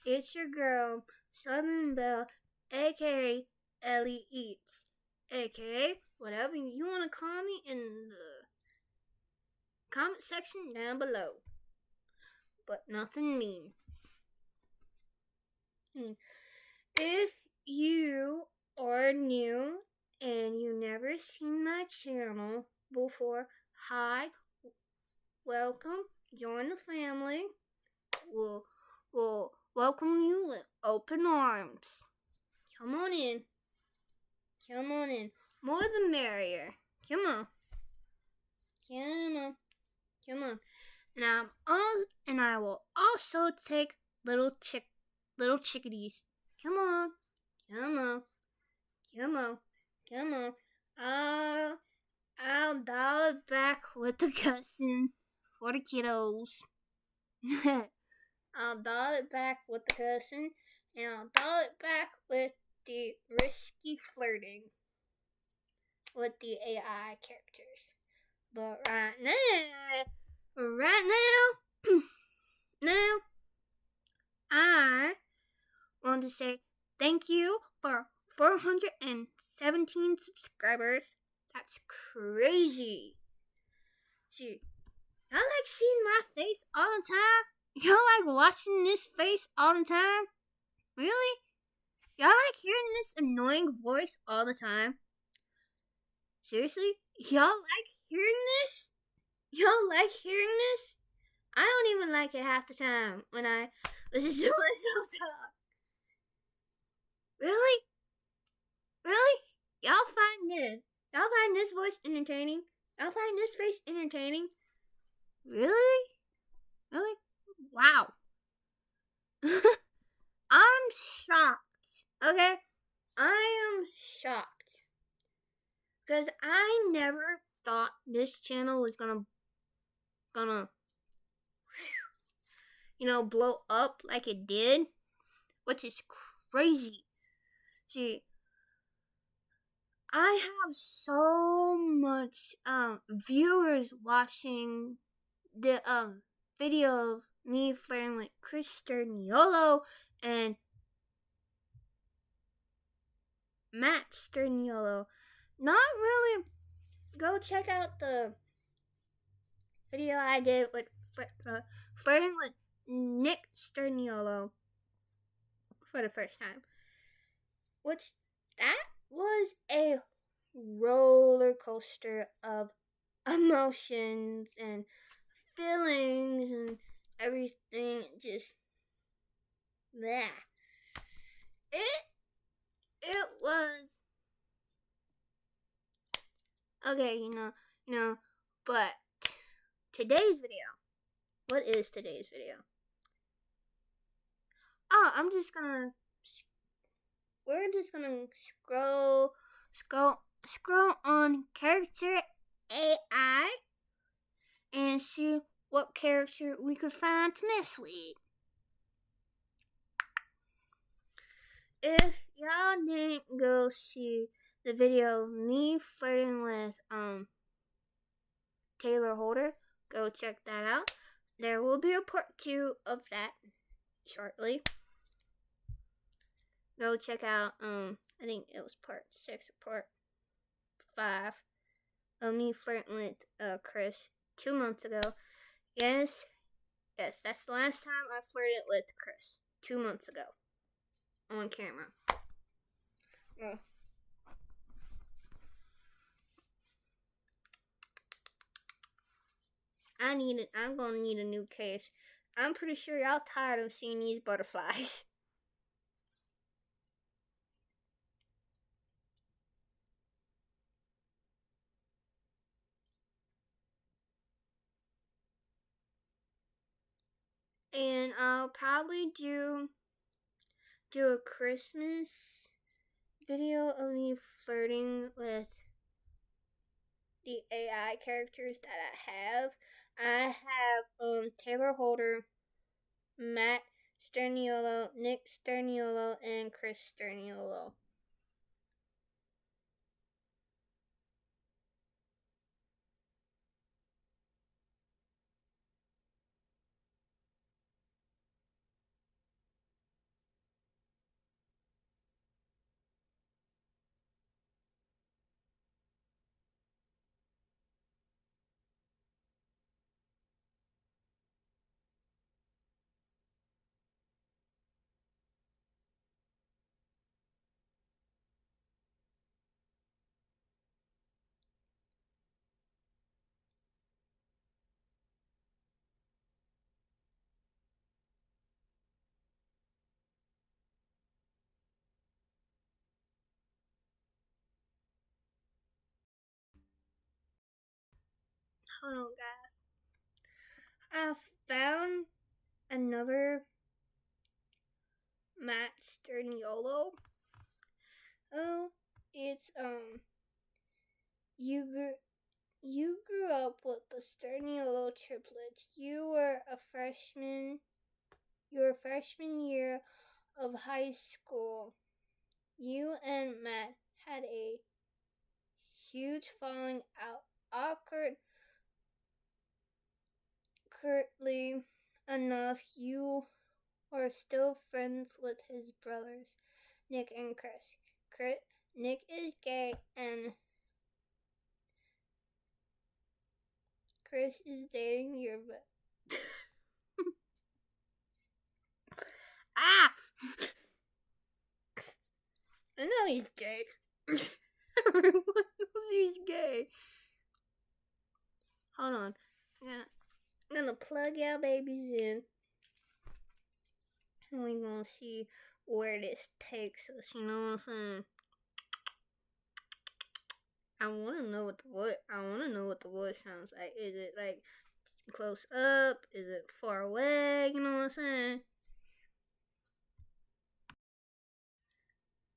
It's your girl, Southern Belle, aka Ellie Eats, aka whatever you want to call me in the comment section down below. But nothing mean. If you are new and you never seen my channel before, hi, welcome, join the family. We'll welcome you with open arms. Come on in. Come on in. More the merrier. Come on. Come on. Come on. And I will also take little chickadees. Come on. Come on. Come on. Come on. I'll dial it back with the cussing for the kiddos. I'll dial it back with the cussing, and I'll dial it back with the risky flirting with the AI characters. But right now, I want to say thank you for 417 subscribers. That's crazy. See, y'all like seeing my face all the time? Y'all like watching this face all the time? Really? Y'all like hearing this annoying voice all the time? Seriously? Y'all like hearing this? Y'all like hearing this? I don't even like it half the time when I listen to myself talk. Really? Really? Y'all find this voice entertaining? Y'all find this face entertaining? Really? Really? Wow. I'm shocked. Okay? I am shocked. Because I never thought this channel was gonna blow up like it did. Which is crazy. See, I have so much viewers watching the video of me flirting with Chris Sterniolo and Matt Sterniolo. Not really. Go check out the video I did with flirting with Nick Sterniolo for the first time. Which, that was a roller coaster of emotions and feelings and everything. Just that. It was okay, but today's video. What is today's video? Oh, we're just gonna scroll on character AI and see what character we could find to mess with. If y'all didn't go see the video of me flirting with Taylor Holder, go check that out. There will be a part 2 of that shortly. Go check out I think it was part 6 or part 5 of me flirting with Chris 2 months ago. Yes, that's the last time I flirted with Chris, 2 months ago. On camera. Yeah. I'm gonna need a new case. I'm pretty sure y'all tired of seeing these butterflies. And I'll probably do a Christmas video of me flirting with the AI characters that I have. I have Taylor Holder, Matt Sterniolo, Nick Sterniolo, and Chris Sterniolo. Hold on, guys. I found another Matt Sterniolo. Oh, it's you grew up with the Sterniolo triplets. You were a freshman. Your freshman year of high school. You and Matt had a huge falling out. Awkwardly enough, you are still friends with his brothers, Nick and Chris. Nick is gay and Chris is dating your Ah! I know he's gay. Everyone knows he's gay. Hold on. I'm gonna plug y'all babies in. And we're gonna see where this takes us, you know what I'm saying? I wanna know what the voice sounds like. Is it like close up? Is it far away? You know what I'm saying?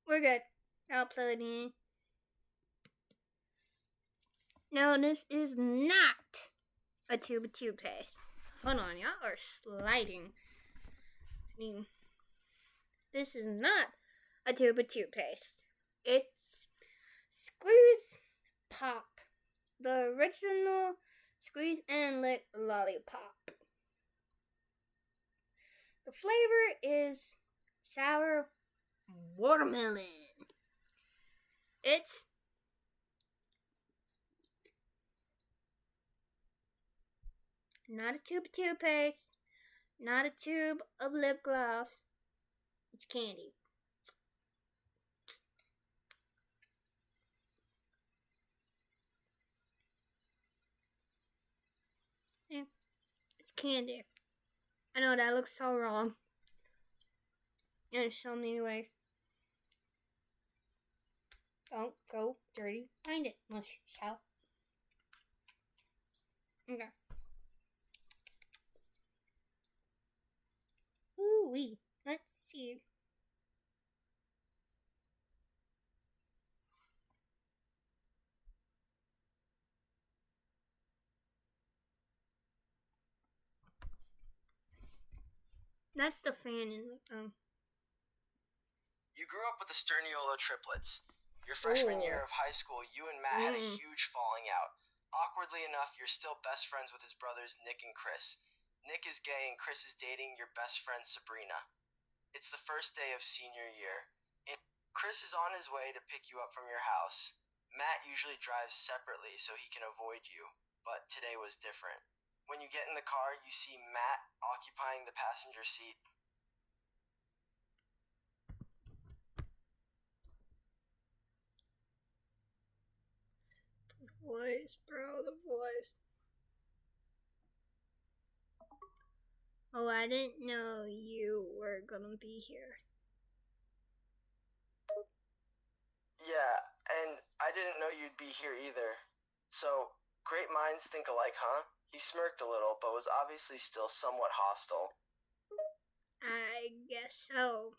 We're good. I'll plug it in. No, this is not a tube of toothpaste. Hold on, y'all are sliding. This is not a tube of toothpaste. It's Squeeze Pop. The original Squeeze and Lick Lollipop. The flavor is sour watermelon. It's not a tube of toothpaste, not a tube of lip gloss. It's candy. Yeah, it's candy. I know that looks so wrong in so many ways. Don't go dirty. Find it, unless you shall. Okay. Ooh wee. Let's see. That's the fan in the You grew up with the Sterniolo triplets. Your freshman year of high school, you and Matt had a huge falling out. Awkwardly enough, you're still best friends with his brothers Nick and Chris. Nick is gay and Chris is dating your best friend Sabrina. It's the first day of senior year. Chris is on his way to pick you up from your house. Matt usually drives separately so he can avoid you, but today was different. When you get in the car, you see Matt occupying the passenger seat. The voice, bro, the voice. Oh, I didn't know you were gonna be here. Yeah, and I didn't know you'd be here either. So, great minds think alike, huh? He smirked a little, but was obviously still somewhat hostile. I guess so.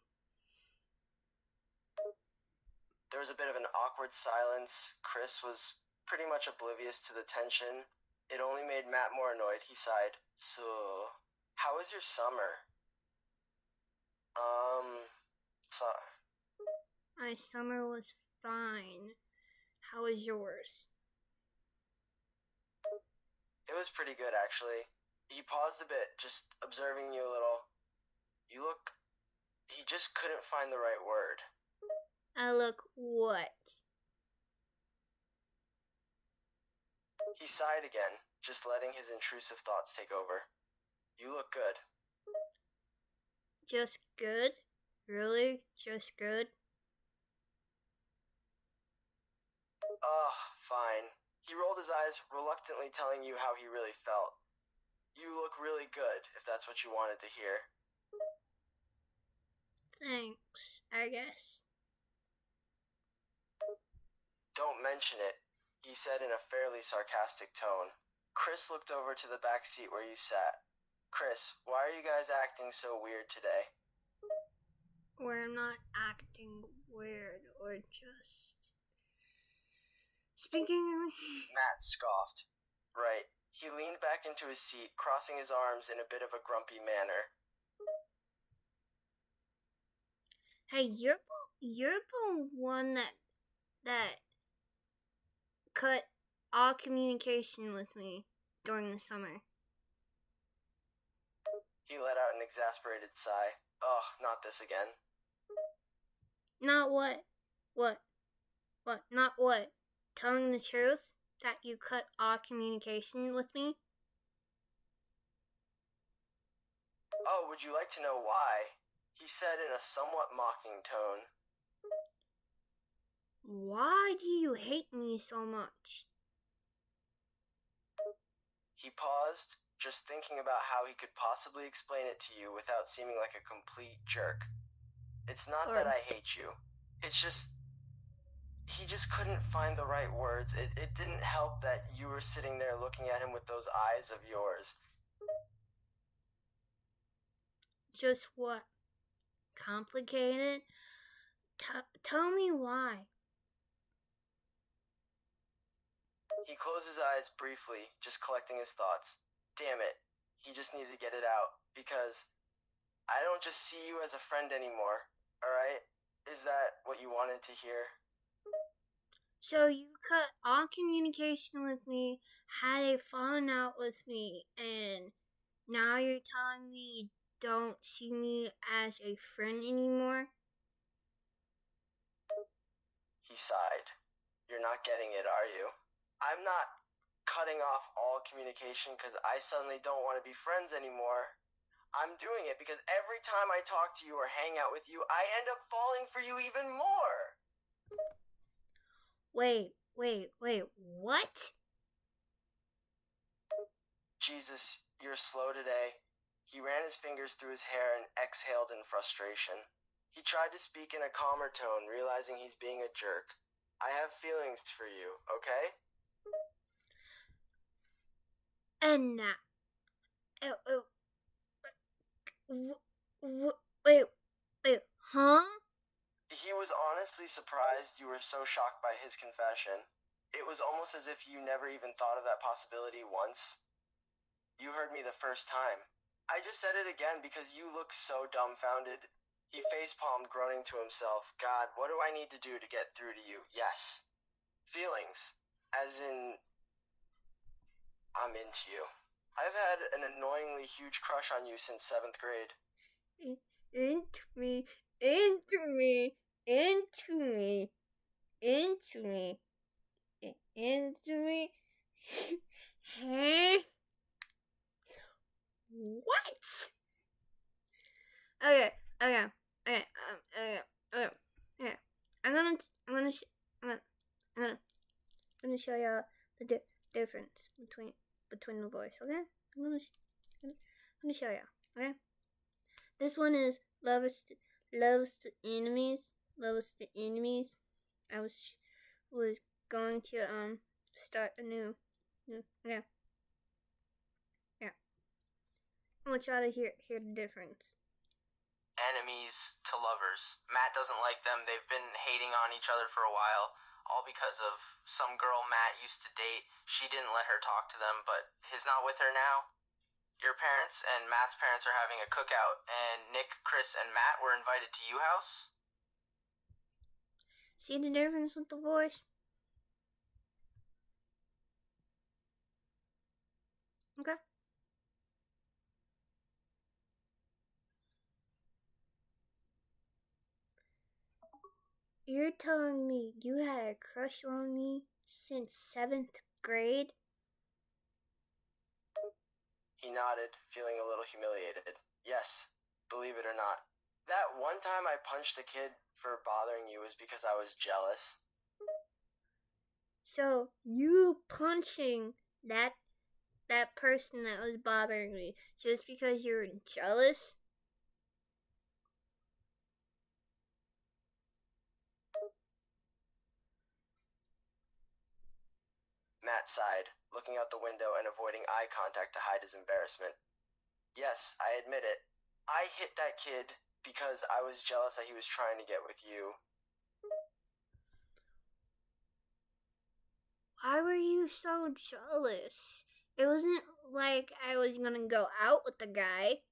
There was a bit of an awkward silence. Chris was pretty much oblivious to the tension. It only made Matt more annoyed. He sighed. So, how was your summer? My summer was fine. How was yours? It was pretty good, actually. He paused a bit, just observing you a little. You look... He just couldn't find the right word. I look what? He sighed again, just letting his intrusive thoughts take over. You look good. Just good? Really? Just good? Ugh, fine. He rolled his eyes, reluctantly telling you how he really felt. You look really good, if that's what you wanted to hear. Thanks, I guess. Don't mention it, he said in a fairly sarcastic tone. Chris looked over to the back seat where you sat. Chris, why are you guys acting so weird today? We're not acting weird, we're just speaking. Matt scoffed. Right. He leaned back into his seat, crossing his arms in a bit of a grumpy manner. Hey, you're the one that cut all communication with me during the summer. He let out an exasperated sigh. Ugh, not this again. Not what? What? What? Not what? Telling the truth? That you cut all communication with me? Oh, would you like to know why? He said in a somewhat mocking tone. Why do you hate me so much? He paused, just thinking about how he could possibly explain it to you without seeming like a complete jerk. It's not that I hate you. It's just... He just couldn't find the right words. It didn't help that you were sitting there looking at him with those eyes of yours. Just what? Complicated? Tell me why. He closed his eyes briefly, just collecting his thoughts. Damn it. He just needed to get it out, because I don't just see you as a friend anymore, alright? Is that what you wanted to hear? So you cut all communication with me, had a falling out with me, and now you're telling me you don't see me as a friend anymore? He sighed. You're not getting it, are you? I'm not cutting off all communication because I suddenly don't want to be friends anymore. I'm doing it because every time I talk to you or hang out with you, I end up falling for you even more. Wait, what? Jesus, you're slow today. He ran his fingers through his hair and exhaled in frustration. He tried to speak in a calmer tone, realizing he's being a jerk. I have feelings for you, okay? And now, wait, huh? He was honestly surprised you were so shocked by his confession. It was almost as if you never even thought of that possibility once. You heard me the first time. I just said it again because you look so dumbfounded. He facepalmed, groaning to himself. God, what do I need to do to get through to you? Yes. Feelings. As in, I'm into you. I've had an annoyingly huge crush on you since 7th grade. Into me. What? Okay. I'm gonna show y'all the difference between the voice. Okay, I'm gonna show y'all. Okay, this one is loves to enemies. I was going to start a new yeah. I want y'all to hear the difference. Enemies to lovers. Matt doesn't like them. They've been hating on each other for a while, all because of some girl Matt used to date. She didn't let her talk to them, but he's not with her now. Your parents and Matt's parents are having a cookout, and Nick, Chris, and Matt were invited to your house. See the difference with the voice? Okay. You're telling me you had a crush on me since 7th grade? He nodded, feeling a little humiliated. Yes, believe it or not. That one time I punched a kid for bothering you was because I was jealous. So you punching that person that was bothering me just because you're jealous? Matt sighed. looking out the window and avoiding eye contact to hide his embarrassment. Yes, I admit it. I hit that kid because I was jealous that he was trying to get with you. Why were you so jealous? It wasn't like I was gonna go out with the guy.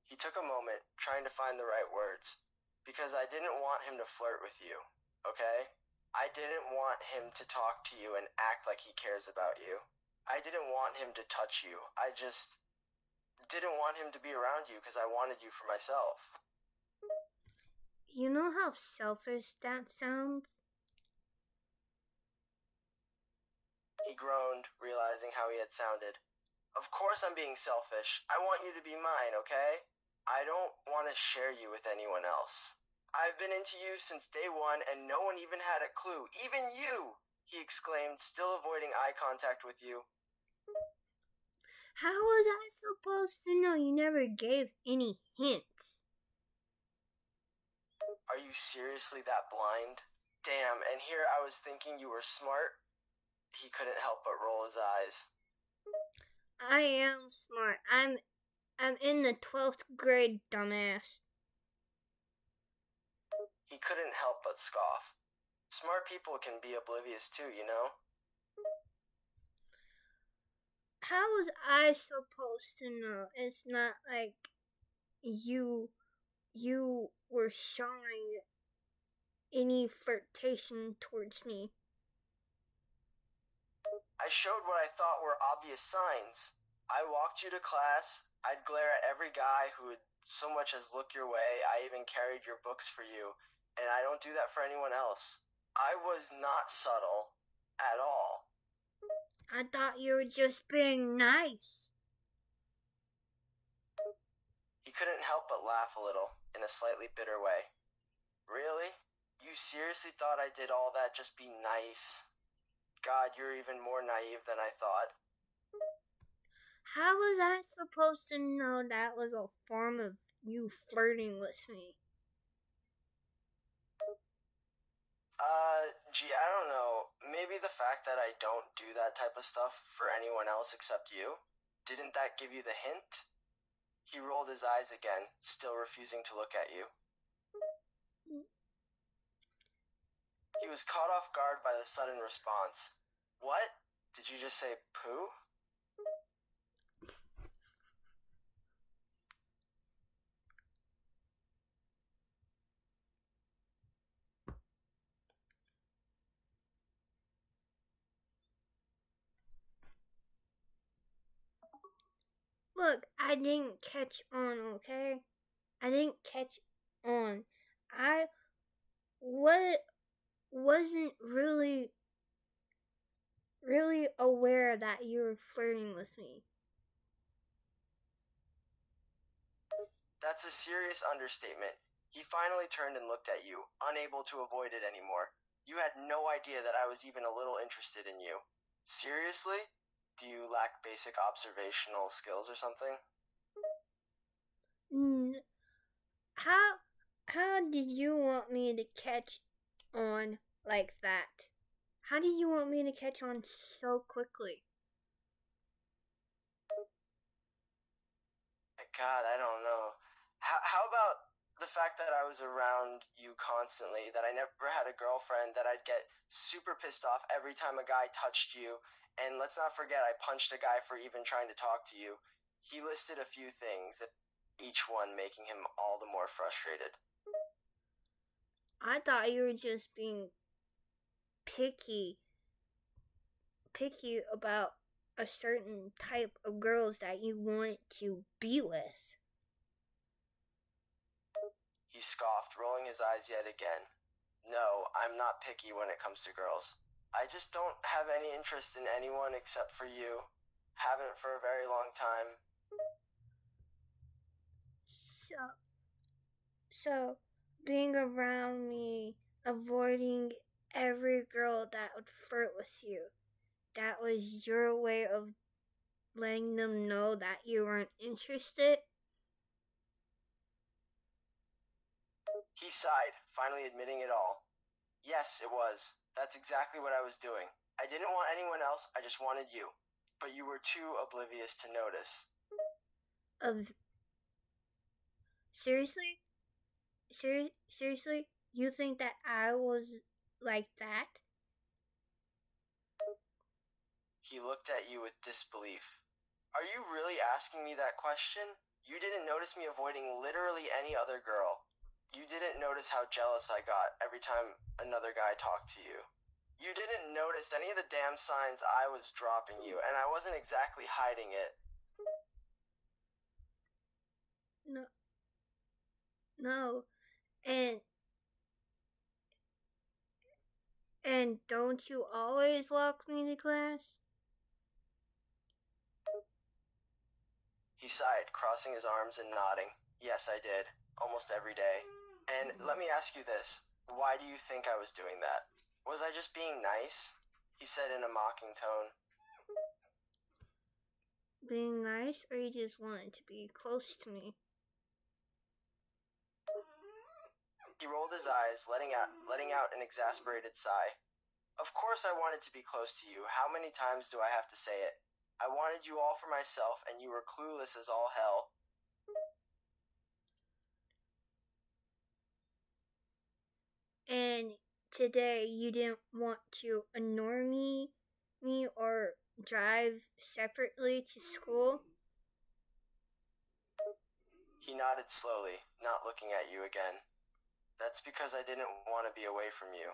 He took a moment, trying to find the right words. Because I didn't want him to flirt with you, okay? I didn't want him to talk to you and act like he cares about you. I didn't want him to touch you. I just didn't want him to be around you because I wanted you for myself. You know how selfish that sounds? He groaned, realizing how he had sounded. Of course I'm being selfish. I want you to be mine, okay? I don't want to share you with anyone else. I've been into you since day one and no one even had a clue. Even you! He exclaimed, still avoiding eye contact with you. How was I supposed to know? You never gave any hints. Are you seriously that blind? Damn, and here I was thinking you were smart. He couldn't help but roll his eyes. I am smart. I'm in the 12th grade, dumbass. He couldn't help but scoff. Smart people can be oblivious too, you know? How was I supposed to know? It's not like you were showing any flirtation towards me. I showed what I thought were obvious signs. I walked you to class. I'd glare at every guy who would so much as look your way. I even carried your books for you, and I don't do that for anyone else. I was not subtle at all. I thought you were just being nice. He couldn't help but laugh a little, in a slightly bitter way. Really? You seriously thought I did all that just be nice? God, you're even more naive than I thought. How was I supposed to know that was a form of you flirting with me? Gee, I don't know. Maybe the fact that I don't do that type of stuff for anyone else except you? Didn't that give you the hint? He rolled his eyes again, still refusing to look at you. He was caught off guard by the sudden response. What? Did you just say poo? Look, I didn't catch on, okay? I didn't catch on. I wasn't really aware that you were flirting with me. That's a serious understatement. He finally turned and looked at you, unable to avoid it anymore. You had no idea that I was even a little interested in you. Seriously? Do you lack basic observational skills or something? How did you want me to catch on like that? How did you want me to catch on so quickly? God, I don't know. How about the fact that I was around you constantly, that I never had a girlfriend, that I'd get super pissed off every time a guy touched you, and let's not forget I punched a guy for even trying to talk to you. He listed a few things, each one making him all the more frustrated. I thought you were just being picky about a certain type of girls that you want to be with. He scoffed, rolling his eyes yet again. No, I'm not picky when it comes to girls. I just don't have any interest in anyone except for you. Haven't for a very long time. So being around me, avoiding every girl that would flirt with you, that was your way of letting them know that you weren't interested? He sighed, finally admitting it all. Yes, it was. That's exactly what I was doing. I didn't want anyone else, I just wanted you. But you were too oblivious to notice. Seriously? Seriously? You think that I was like that? He looked at you with disbelief. Are you really asking me that question? You didn't notice me avoiding literally any other girl. You didn't notice how jealous I got every time another guy talked to you. You didn't notice any of the damn signs I was dropping you, and I wasn't exactly hiding it. No. And don't you always walk me to class? He sighed, crossing his arms and nodding. Yes, I did. Almost every day. And let me ask you this. Why do you think I was doing that? Was I just being nice? He said in a mocking tone. Being nice, or you just wanted to be close to me? He rolled his eyes, letting out an exasperated sigh. Of course I wanted to be close to you. How many times do I have to say it? I wanted you all for myself, and you were clueless as all hell. And today you didn't want to ignore me or drive separately to school? He nodded slowly, not looking at you again. That's because I didn't want to be away from you.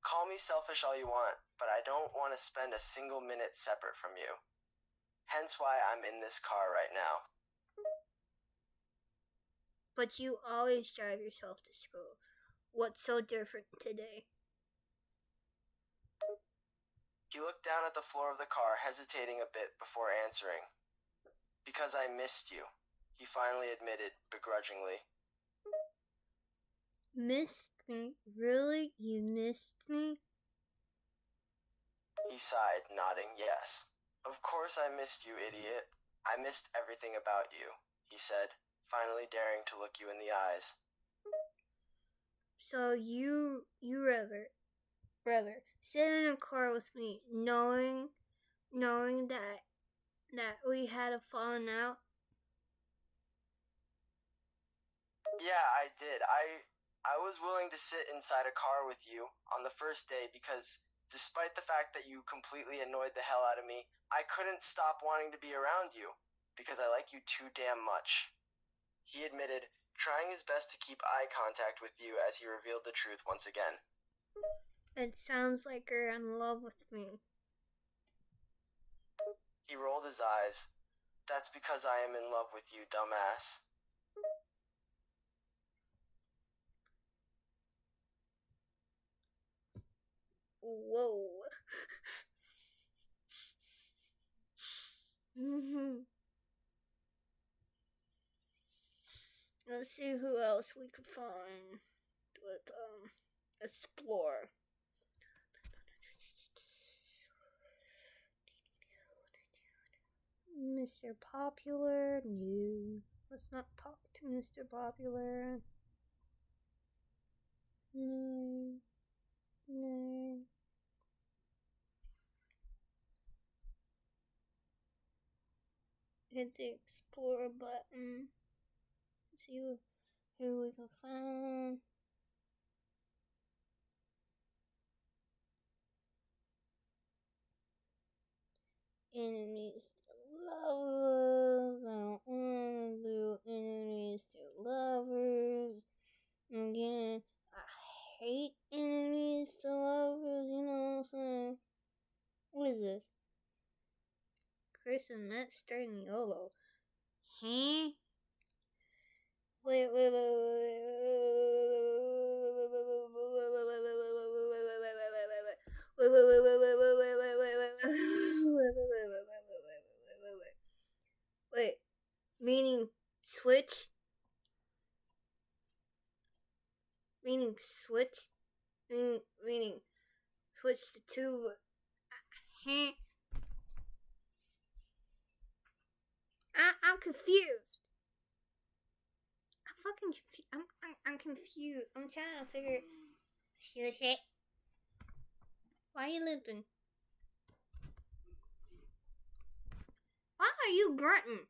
Call me selfish all you want, but I don't want to spend a single minute separate from you. Hence why I'm in this car right now. But you always drive yourself to school. What's so different today? He looked down at the floor of the car, hesitating a bit before answering. Because I missed you, he finally admitted, begrudgingly. Missed me? Really? You missed me? He sighed, nodding yes. Of course I missed you, idiot. I missed everything about you, he said, finally daring to look you in the eyes. So you rather sit in a car with me, knowing that we had a falling out? Yeah, I did. I was willing to sit inside a car with you on the first day because despite the fact that you completely annoyed the hell out of me, I couldn't stop wanting to be around you because I like you too damn much. He admitted, trying his best to keep eye contact with you as he revealed the truth once again. It sounds like you're in love with me. He rolled his eyes. That's because I am in love with you, dumbass. Whoa. Let's see who else we could find. Explore. Mr. Popular? No. Let's not talk to Mr. Popular. No. No. Hit the explore button. See who we can find. Enemies to lovers. I don't wanna do enemies to lovers. Again, I hate enemies to lovers, you know what I'm saying? What is this? Chris and Matt starting YOLO. Huh? Wait. Wait, meaning switch? Meaning switch? Meaning switch to two? Huh? I'm confused. I'm confused. I'm trying to figure. Shush it. Why are you limping? are you grunting?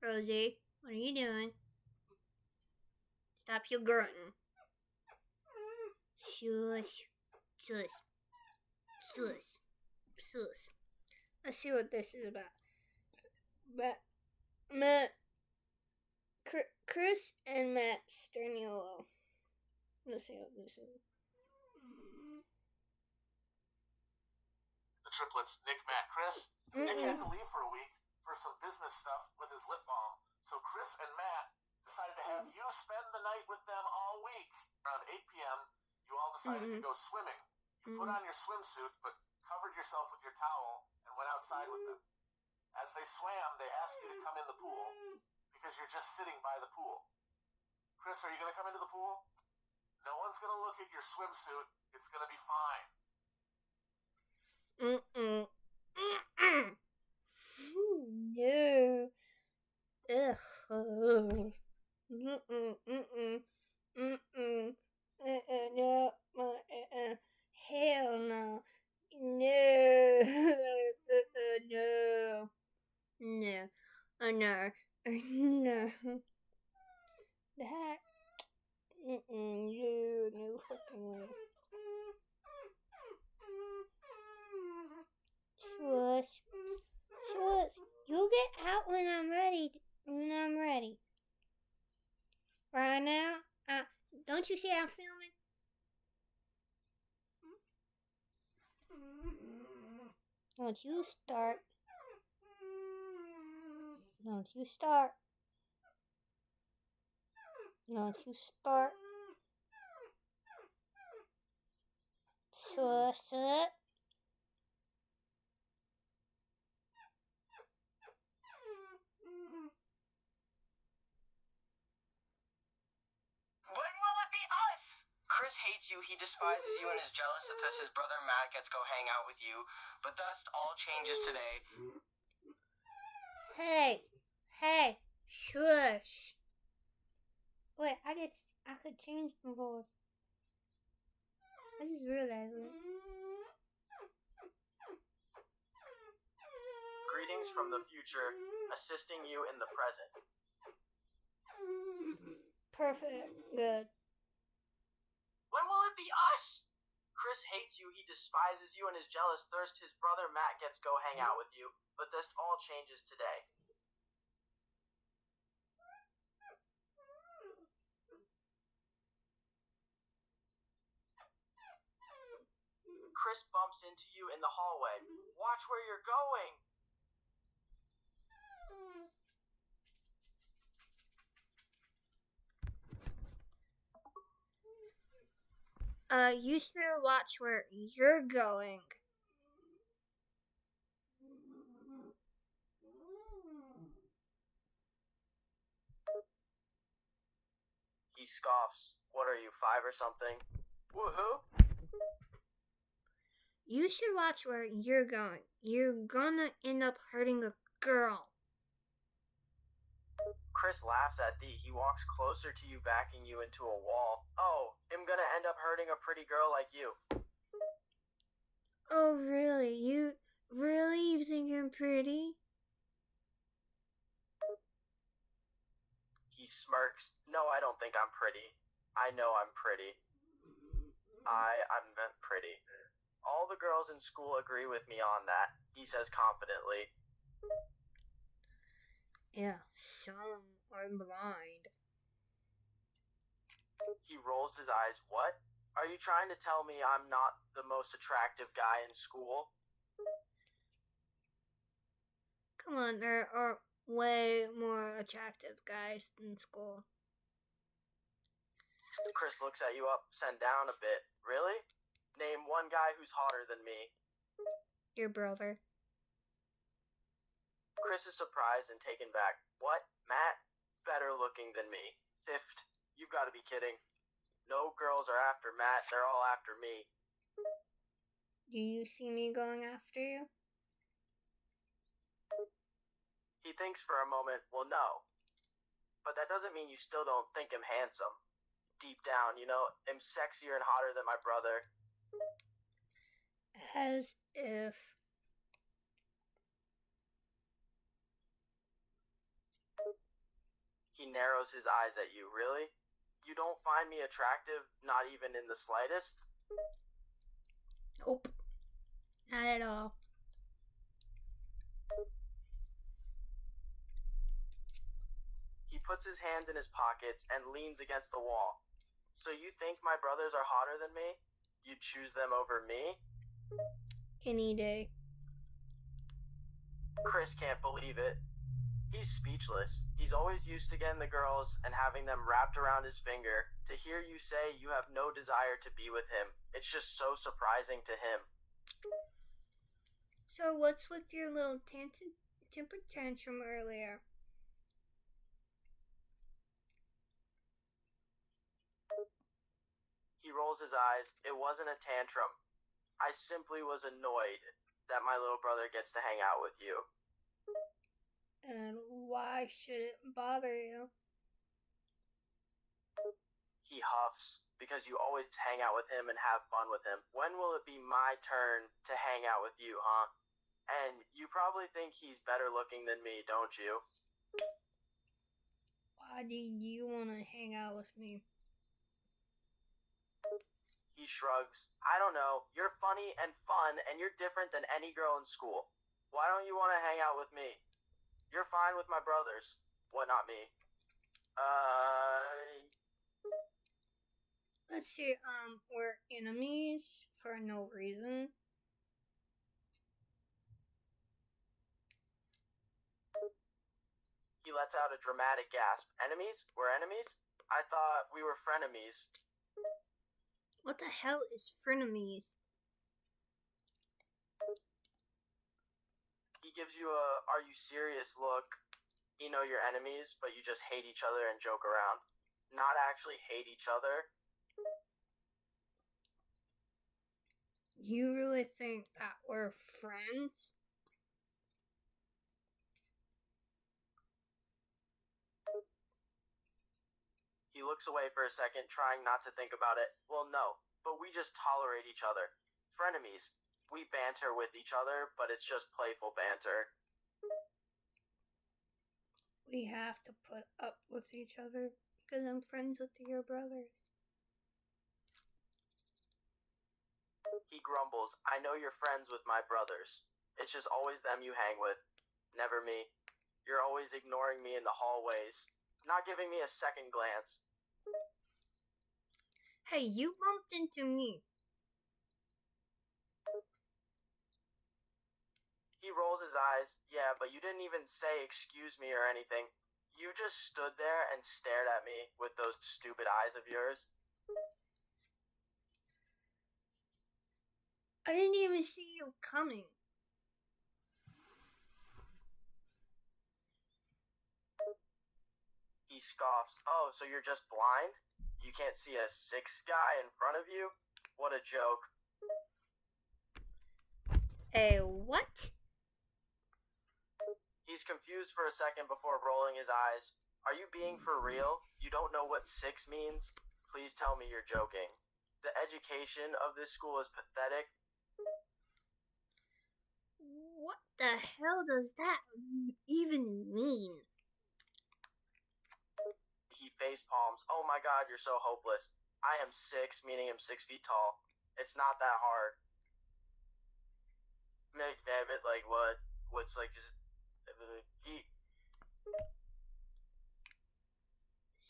Rosie, what are you doing? Stop your grunting. Shush. Shush. Shush. Shush. Let's see what this is about. Chris and Matt Sterniolo. Let's see what this is. The triplets, Nick, Matt, Chris. Nick had to leave for a week for some business stuff with his lip balm, so Chris and Matt decided to have you spend the night with them all week. Around 8 p.m., you all decided to go swimming. You put on your swimsuit, but covered yourself with your towel and went outside with them. As they swam, they asked you to come in the pool because you're just sitting by the pool. Chris, are you going to come into the pool? No one's going to look at your swimsuit. It's going to be fine. No. Ugh. No. Hell no. No. No. No. No. No. That. No fucking way. Shush. Shush. You'll get out when I'm ready. Right now, don't you see I'm filming? Don't you start. Don't you start. Don't you start. Shush it. When will it be us? Chris hates you, he despises you, and is jealous that thus his brother Matt gets go hang out with you. But thus all changes today. Hey, shush. Wait, I could change the voice. I just realized it. Greetings from the future, assisting you in the present. Perfect. Good. When will it be us? Chris hates you, he despises you, and is jealous thirst his brother Matt gets go hang out with you. But this all changes today. Chris bumps into you in the hallway. Watch where you're going. You should watch where you're going. He scoffs. What are you, 5 or something? Woohoo! You should watch where you're going. You're gonna end up hurting a girl. Chris laughs at thee. He walks closer to you, backing you into a wall. Oh, I'm gonna end up hurting a pretty girl like you. Oh, really? You think I'm pretty? He smirks. No, I don't think I'm pretty. I know I'm pretty. I'm meant pretty. All the girls in school agree with me on that, he says confidently. Yeah, some are blind. He rolls his eyes. What? Are you trying to tell me I'm not the most attractive guy in school? Come on, there are way more attractive guys in school. Chris looks at you upside down a bit. Really? Name one guy who's hotter than me. Your brother. Chris is surprised and taken back. What? Matt? Better looking than me. Thift. You've got to be kidding. No girls are after Matt. They're all after me. Do you see me going after you? He thinks for a moment, well, no. But that doesn't mean you still don't think him handsome. Deep down, you know, I'm sexier and hotter than my brother. As if. He narrows his eyes at you. Really? You don't find me attractive, not even in the slightest? Nope. Not at all. He puts his hands in his pockets and leans against the wall. So you think my brothers are hotter than me? You'd choose them over me? Any day. Chris can't believe it. He's speechless. He's always used to getting the girls and having them wrapped around his finger. To hear you say you have no desire to be with him, it's just so surprising to him. So what's with your little temper tantrum earlier? He rolls his eyes. It wasn't a tantrum. I simply was annoyed that my little brother gets to hang out with you. And why should it bother you? He huffs because you always hang out with him and have fun with him. When will it be my turn to hang out with you, huh? And you probably think he's better looking than me, don't you? Why do you want to hang out with me? He shrugs. I don't know. You're funny and fun, and you're different than any girl in school. Why don't you want to hang out with me? You're fine with my brothers. What, not me? Let's see, we're enemies for no reason. He lets out a dramatic gasp. Enemies? We're enemies? I thought we were frenemies. What the hell is frenemies? He gives you a "are you serious" look. You know you're enemies, but you just hate each other and joke around. Not actually hate each other. You really think that we're friends? He looks away for a second, trying not to think about it. Well, no, but we just tolerate each other. Frenemies. We banter with each other, but it's just playful banter. We have to put up with each other because I'm friends with your brothers. He grumbles. I know you're friends with my brothers. It's just always them you hang with. Never me. You're always ignoring me in the hallways. Not giving me a second glance. Hey, you bumped into me. He rolls his eyes. Yeah, but you didn't even say excuse me or anything. You just stood there and stared at me with those stupid eyes of yours. I didn't even see you coming. He scoffs. Oh, so you're just blind? You can't see a 6 guy in front of you? What a joke. What? He's confused for a second before rolling his eyes. Are you being for real? You don't know what 6 means? Please tell me you're joking. The education of this school is pathetic. What the hell does that even mean? He face palms. Oh my god, you're so hopeless. I am 6, meaning I'm 6 feet tall. It's not that hard. McNabbit, like what? What's like just...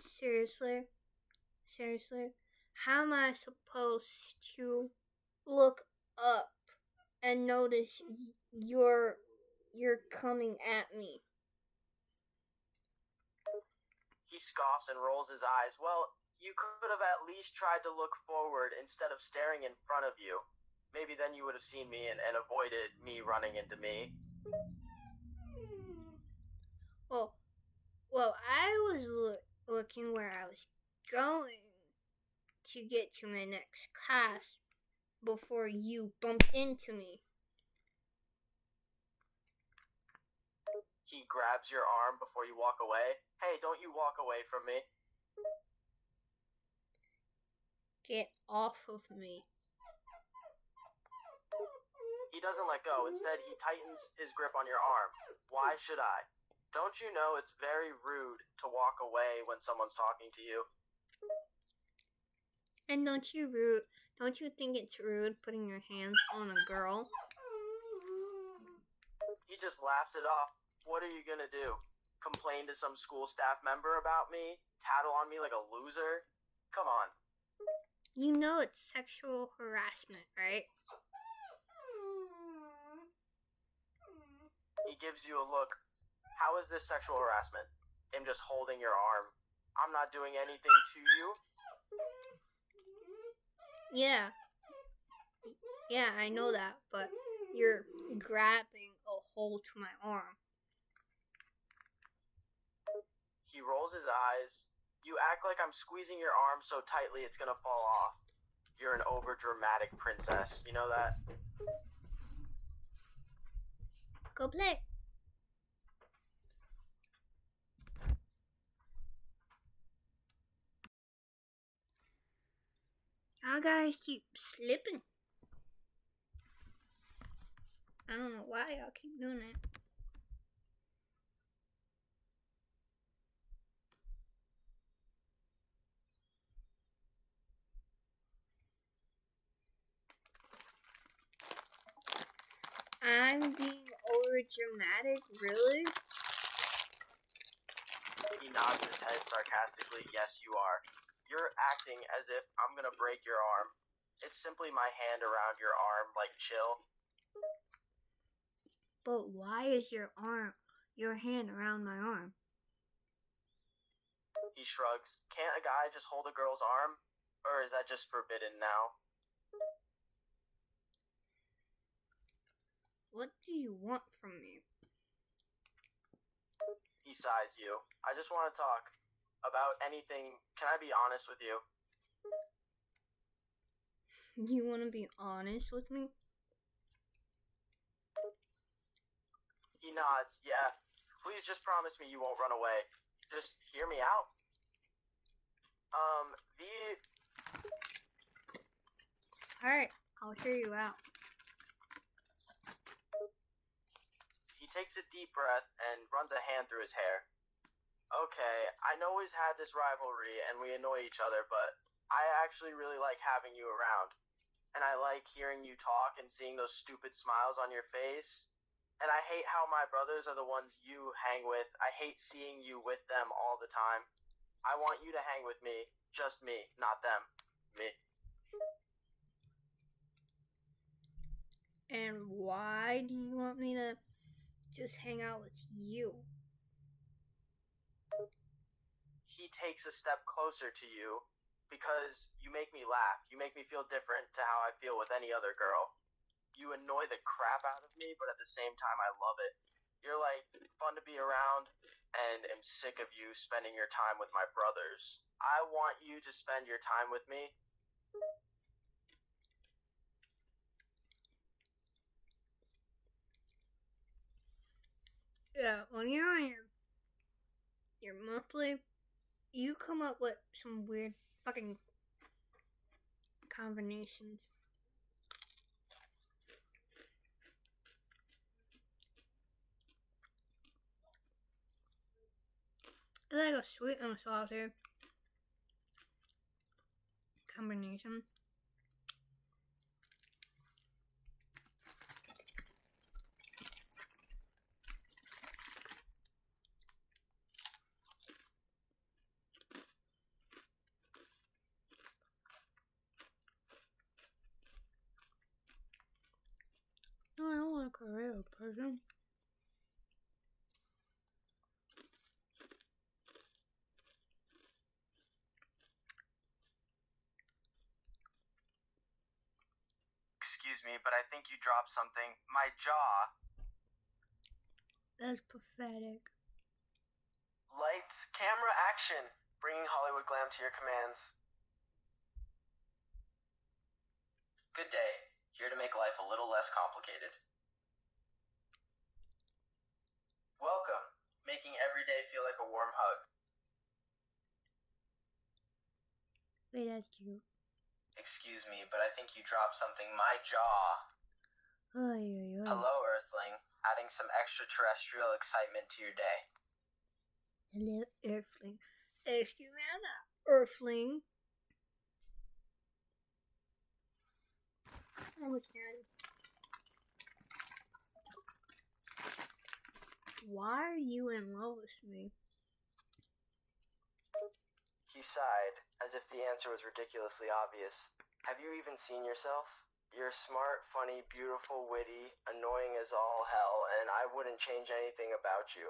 Seriously? How am I supposed to look up and notice you're coming at me? He scoffs and rolls his eyes. Well, you could have at least tried to look forward instead of staring in front of you. Maybe then you would have seen me and avoided me running into me. Well, I was looking where I was going to get to my next class before you bumped into me. He grabs your arm before you walk away. Hey, don't you walk away from me. Get off of me. He doesn't let go. Instead, he tightens his grip on your arm. Why should I? Don't you know it's very rude to walk away when someone's talking to you? And don't you think it's rude putting your hands on a girl? He just laughs it off. What are you gonna do? Complain to some school staff member about me? Tattle on me like a loser? Come on. You know it's sexual harassment, right? He gives you a look. How is this sexual harassment? Him just holding your arm. I'm not doing anything to you. Yeah, I know that, but you're grabbing a hold to my arm. He rolls his eyes. You act like I'm squeezing your arm so tightly it's gonna fall off. You're an over-dramatic princess. You know that? Go play. Our guys keep slipping. I don't know why y'all keep doing it. I'm being over dramatic, really? He nods his head sarcastically. Yes, you are. You're acting as if I'm gonna break your arm. It's simply my hand around your arm, like chill. But why is your hand around my arm? He shrugs. Can't a guy just hold a girl's arm? Or is that just forbidden now? What do you want from me? He sighs you. I just want to talk about anything. Can I be honest with you? You want to be honest with me? He nods. Yeah. Please just promise me you won't run away. Just hear me out. Alright, I'll hear you out. He takes a deep breath and runs a hand through his hair. Okay, I know we've had this rivalry and we annoy each other, but I actually really like having you around. And I like hearing you talk and seeing those stupid smiles on your face. And I hate how my brothers are the ones you hang with. I hate seeing you with them all the time. I want you to hang with me. Just me, not them. Me. And why do you want me to just hang out with you? He takes a step closer to you because you make me laugh. You make me feel different to how I feel with any other girl. You annoy the crap out of me, but at the same time, I love it. You're like fun to be around, and am sick of you spending your time with my brothers. I want you to spend your time with me. Yeah, when you're on your monthly, you come up with some weird fucking combinations. It's like a sweet and salty combination. No, I don't like a real person. Excuse me, but I think you dropped something. My jaw. That's pathetic. Lights, camera, action. Bringing Hollywood glam to your commands. Good day. Here to make life a little less complicated. Welcome. Making every day feel like a warm hug. Wait, that's cute. Excuse me, but I think you dropped something. My jaw. Oy, oy, oy. Hello, Earthling. adding some extraterrestrial excitement to your day. Hello, Earthling. Excuse me, I'm not Earthling. I was kidding. Why are you in love with me? He sighed, as if the answer was ridiculously obvious. Have you even seen yourself? You're smart, funny, beautiful, witty, annoying as all hell, and I wouldn't change anything about you.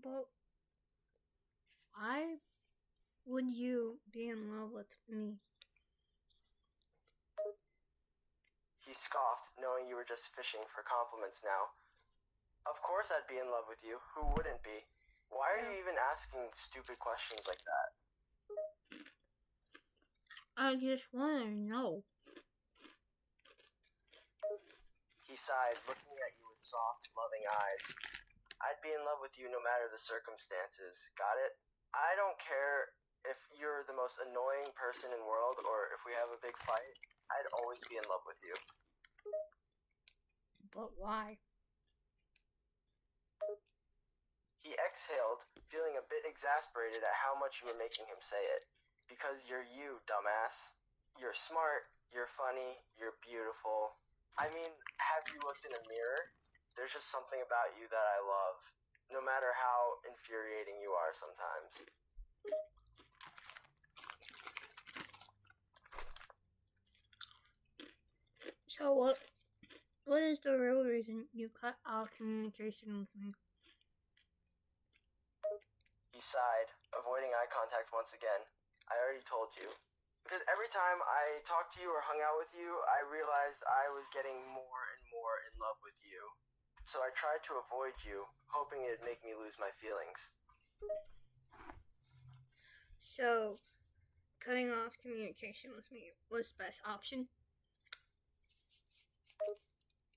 But why would you be in love with me? He scoffed, knowing you were just fishing for compliments now. Of course I'd be in love with you. Who wouldn't be? Why are you even asking stupid questions like that? I just want to know. He sighed, looking at you with soft, loving eyes. I'd be in love with you no matter the circumstances. Got it? I don't care if you're the most annoying person in the world or if we have a big fight. I'd always be in love with you. But why? He exhaled, feeling a bit exasperated at how much you were making him say it. Because you're you, dumbass. You're smart, you're funny, you're beautiful. I mean, have you looked in a mirror? There's just something about you that I love, no matter how infuriating you are sometimes. So what is the real reason you cut off communication with me? He sighed, avoiding eye contact once again. I already told you. Because every time I talked to you or hung out with you, I realized I was getting more and more in love with you. So I tried to avoid you, hoping it'd make me lose my feelings. So cutting off communication with me was the best option?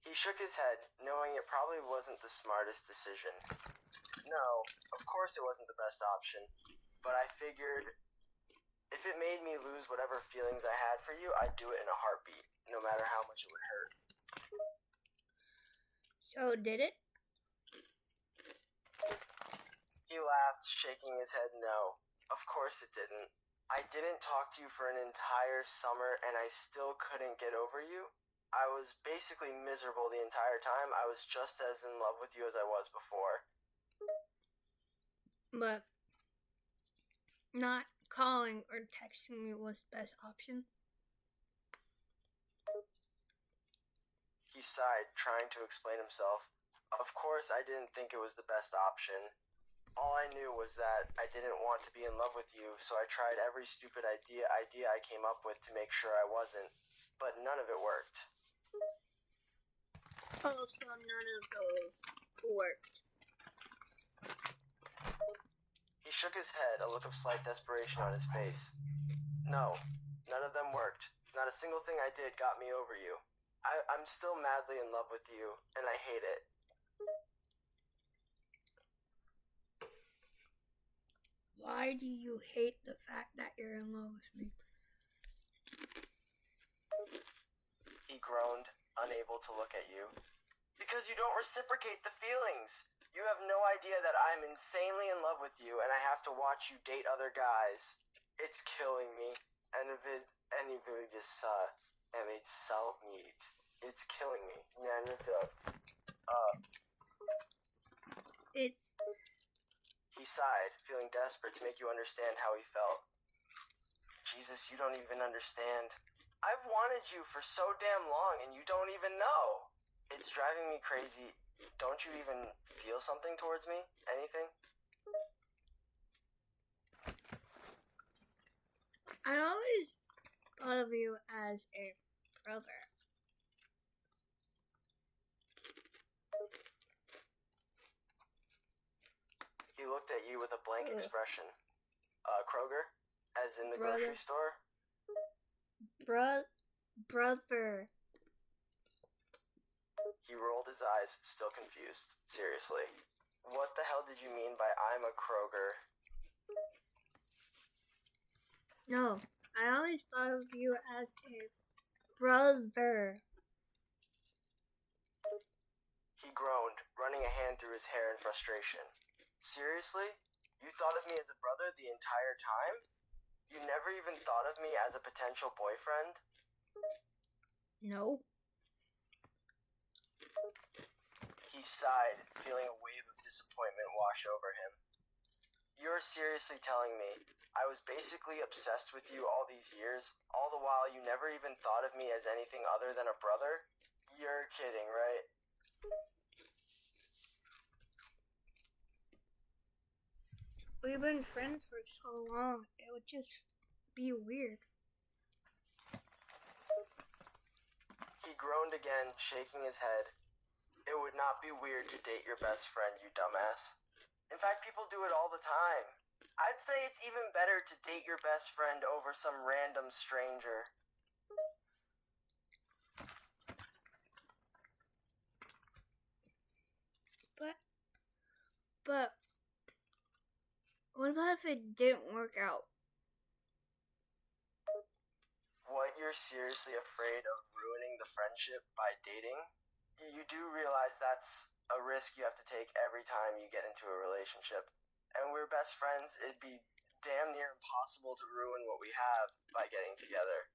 He shook his head, knowing it probably wasn't the smartest decision. No, of course it wasn't the best option, but I figured if it made me lose whatever feelings I had for you, I'd do it in a heartbeat, no matter how much it would hurt. So did it? He laughed, shaking his head no. Of course it didn't. I didn't talk to you for an entire summer and I still couldn't get over you. I was basically miserable the entire time. I was just as in love with you as I was before. But not calling or texting me was the best option? He sighed, trying to explain himself. Of course I didn't think it was the best option. All I knew was that I didn't want to be in love with you, so I tried every stupid idea I came up with to make sure I wasn't. But none of it worked. Oh, so none of those worked. He shook his head, a look of slight desperation on his face. No, none of them worked. Not a single thing I did got me over you. I'm still madly in love with you, and I hate it. Why do you hate the fact that you're in love with me? He groaned, unable to look at you. Because you don't reciprocate the feelings. You have no idea that I'm insanely in love with you and I have to watch you date other guys. It's killing me. And if it just it's killing me. He sighed, feeling desperate to make you understand how he felt. Jesus, you don't even understand. I've wanted you for so damn long and you don't even know. It's driving me crazy. Don't you even feel something towards me? Anything? I always thought of you as a brother. He looked at you with a blank expression. Kroger? As in the Brother. grocery store? Brother. He rolled his eyes, still confused. Seriously. What the hell did you mean by I'm a Kroger? No, I always thought of you as a brother. He groaned, running a hand through his hair in frustration. Seriously? You thought of me as a brother the entire time? You never even thought of me as a potential boyfriend? No. He sighed, feeling a wave of disappointment wash over him. You're seriously telling me I was basically obsessed with you all these years, all the while you never even thought of me as anything other than a brother? You're kidding, right? We've been friends for so long, it would just be weird. He groaned again, shaking his head. It would not be weird to date your best friend, you dumbass. In fact, people do it all the time. I'd say it's even better to date your best friend over some random stranger. But what about if it didn't work out? What, you're seriously afraid of ruining the friendship by dating? You do realize that's a risk you have to take every time you get into a relationship. And we're best friends, it'd be damn near impossible to ruin what we have by getting together.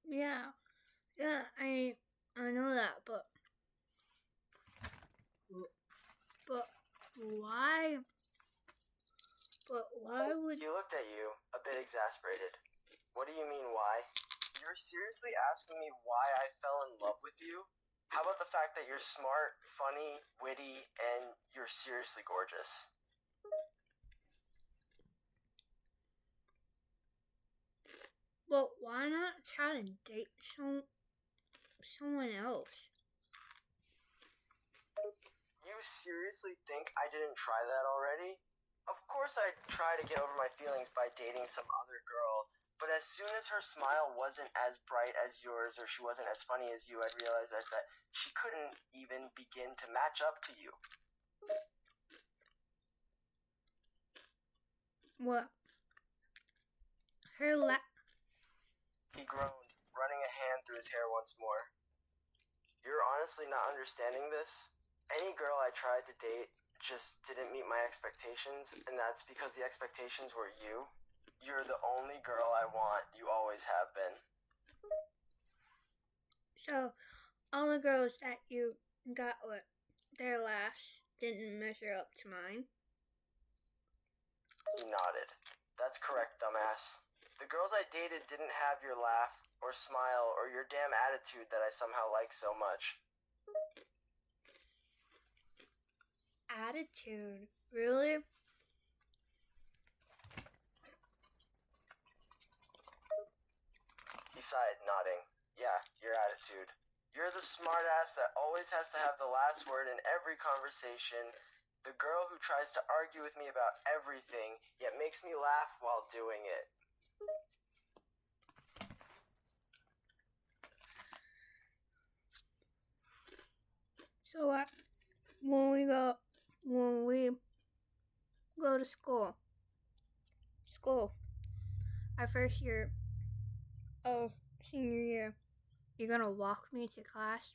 Yeah, I know that, but why? But why would... He looked at you, a bit exasperated. What do you mean, why? You're seriously asking me why I fell in love with you? How about the fact that you're smart, funny, witty, and you're seriously gorgeous? But why not try to date someone else? You seriously think I didn't try that already? Of course I'd try to get over my feelings by dating some other girl, but as soon as her smile wasn't as bright as yours or she wasn't as funny as you, I'd realize that she couldn't even begin to match up to you. What? He groaned, running a hand through his hair once more. You're honestly not understanding this? Any girl I tried to date just didn't meet my expectations, and that's because the expectations were you. You're the only girl I want. You always have been. So, all the girls that you got with their laughs didn't measure up to mine? He nodded. That's correct, dumbass. The girls I dated didn't have your laugh, or smile, or your damn attitude that I somehow like so much. Attitude? Really? He sighed, nodding. Yeah, your attitude. You're the smartass that always has to have the last word in every conversation. The girl who tries to argue with me about everything, yet makes me laugh while doing it. So what? When we go to school, our first year of senior year, you're gonna walk me to class?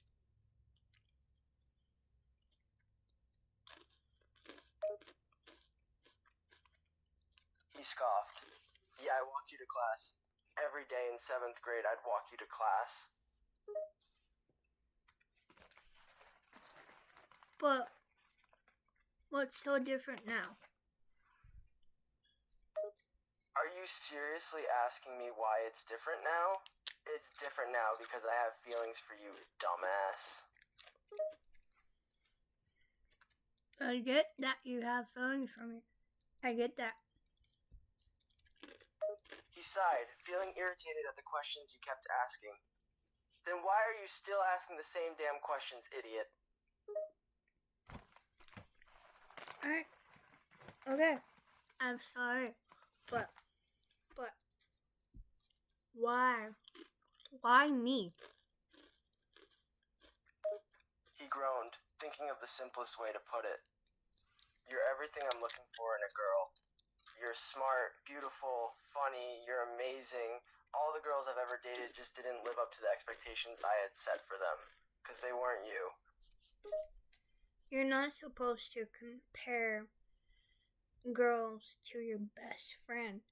He scoffed. Yeah, I walked you to class. Every day in 7th grade, I'd walk you to class. But what's so different now? Are you seriously asking me why it's different now? It's different now because I have feelings for you, dumbass. I get that you have feelings for me. I get that. He sighed, feeling irritated at the questions you kept asking. Then why are you still asking the same damn questions, idiot? Alright. Okay. I'm sorry. But why? Why me? He groaned, thinking of the simplest way to put it. You're everything I'm looking for in a girl. You're smart, beautiful, funny, you're amazing. All the girls I've ever dated just didn't live up to the expectations I had set for them, because they weren't you. You're not supposed to compare girls to your best friend.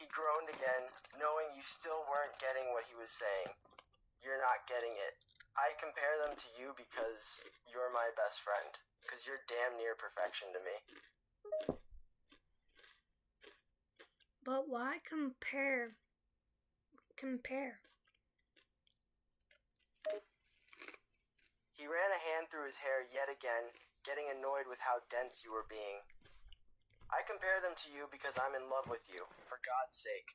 He groaned again, knowing you still weren't getting what he was saying. You're not getting it. I compare them to you because you're my best friend, because you're damn near perfection to me. But why compare? He ran a hand through his hair yet again, getting annoyed with how dense you were being. I compare them to you because I'm in love with you, for God's sake.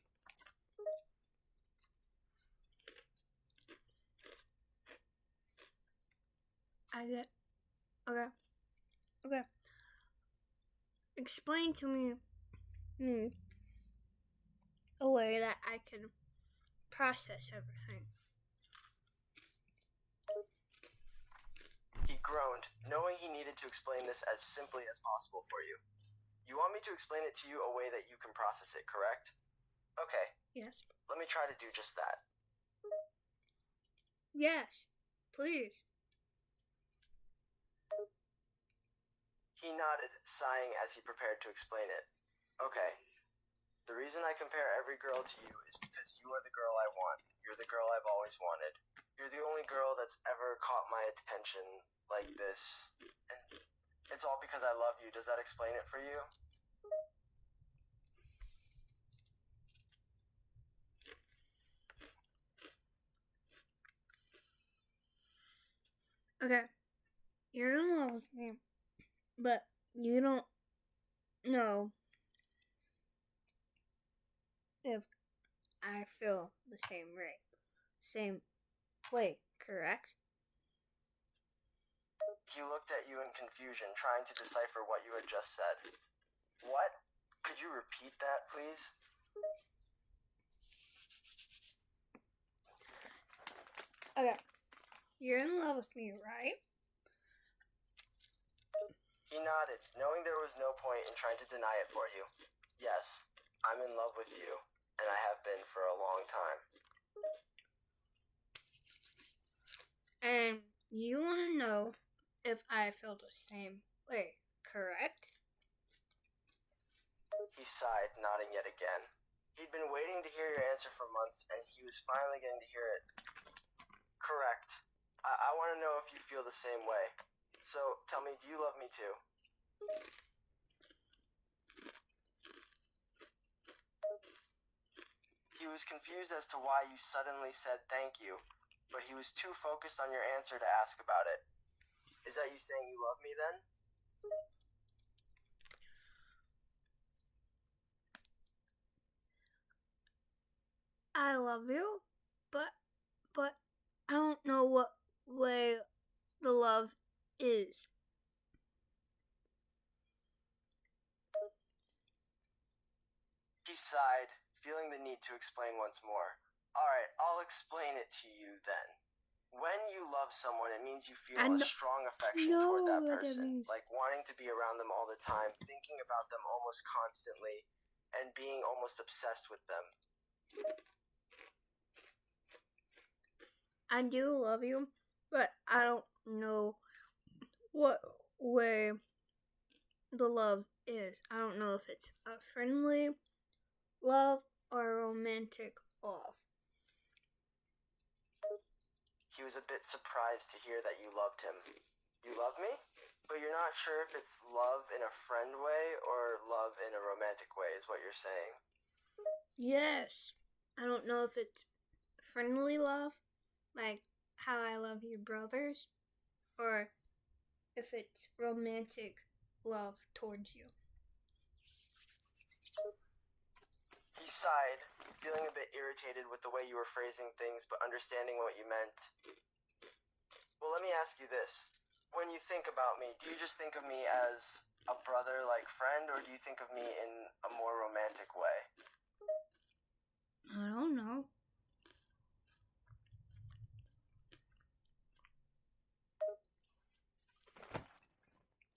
Okay. Explain to me a way that I can process everything. He groaned, knowing he needed to explain this as simply as possible for you. You want me to explain it to you a way that you can process it, correct? Okay. Yes. Let me try to do just that. Yes, please. He nodded, sighing as he prepared to explain it. Okay. The reason I compare every girl to you is because you are the girl I want. You're the girl I've always wanted. You're the only girl that's ever caught my attention like this. And it's all because I love you. Does that explain it for you? Okay. You're in love with me, but you don't know if I feel the same way, correct? He looked at you in confusion, trying to decipher what you had just said. What? Could you repeat that, please? Okay. You're in love with me, right? He nodded, knowing there was no point in trying to deny it for you. Yes, I'm in love with you, and I have been for a long time. And you want to know if I feel the same way, correct? He sighed, nodding yet again. He'd been waiting to hear your answer for months, and he was finally getting to hear it. Correct. I want to know if you feel the same way. So, tell me, do you love me too? He was confused as to why you suddenly said thank you, but he was too focused on your answer to ask about it. Is that you saying you love me then? I love you, but I don't know what way the love is. He sighed, feeling the need to explain once more. Alright, I'll explain it to you then. When you love someone, it means you feel a strong affection toward that person, like wanting to be around them all the time, thinking about them almost constantly, and being almost obsessed with them. I do love you, but I don't know what way the love is. I don't know if it's a friendly love or a romantic love. He was a bit surprised to hear that you loved him. You love me? But you're not sure if it's love in a friend way or love in a romantic way, is what you're saying. Yes. I don't know if it's friendly love, like how I love your brothers, or if it's romantic love towards you. He sighed, feeling a bit irritated with the way you were phrasing things, but understanding what you meant. Well, let me ask you this. When you think about me, do you just think of me as a brother-like friend, or do you think of me in a more romantic way? I don't know.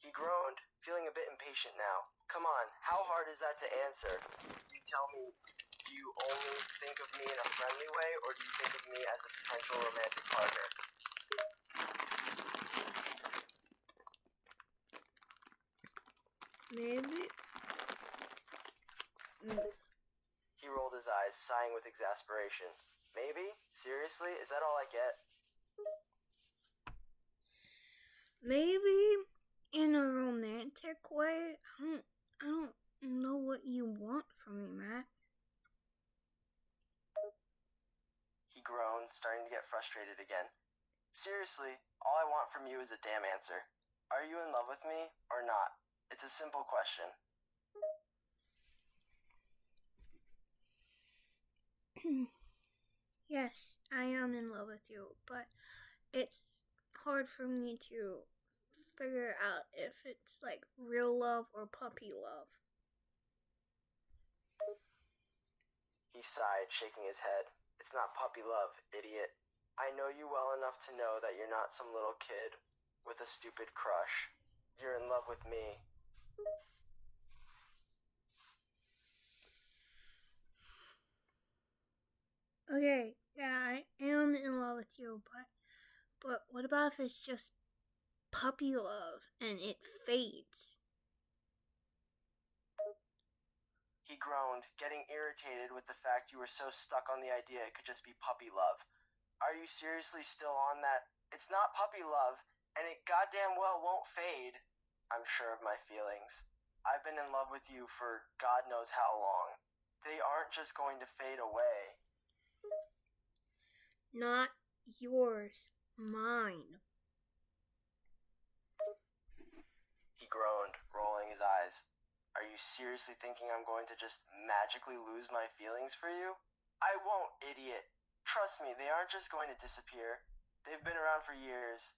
He groaned, feeling a bit impatient patient now. Come on, how hard is that to answer? You tell me, do you only think of me in a friendly way, or do you think of me as a potential romantic partner? Maybe. He rolled his eyes, sighing with exasperation. Maybe? Seriously? Is that all I get? Maybe in a romantic way. I don't know what you want from me, Matt. He groaned, starting to get frustrated again. Seriously, all I want from you is a damn answer. Are you in love with me or not? It's a simple question. Yes, I am in love with you, but it's hard for me to figure out if it's like real love or puppy love. He sighed, shaking his head. It's not puppy love, idiot. I know you well enough to know that you're not some little kid with a stupid crush. You're in love with me. Okay, yeah, I am in love with you, but what about if it's just puppy love and it fades? He groaned, getting irritated with the fact you were so stuck on the idea it could just be puppy love. Are you seriously still on that? It's not puppy love, and it goddamn well won't fade. I'm sure of my feelings. I've been in love with you for God knows how long. They aren't just going to fade away. Not yours, mine. He groaned, rolling his eyes. Are you seriously thinking I'm going to just magically lose my feelings for you? I won't, idiot. Trust me, they aren't just going to disappear. They've been around for years.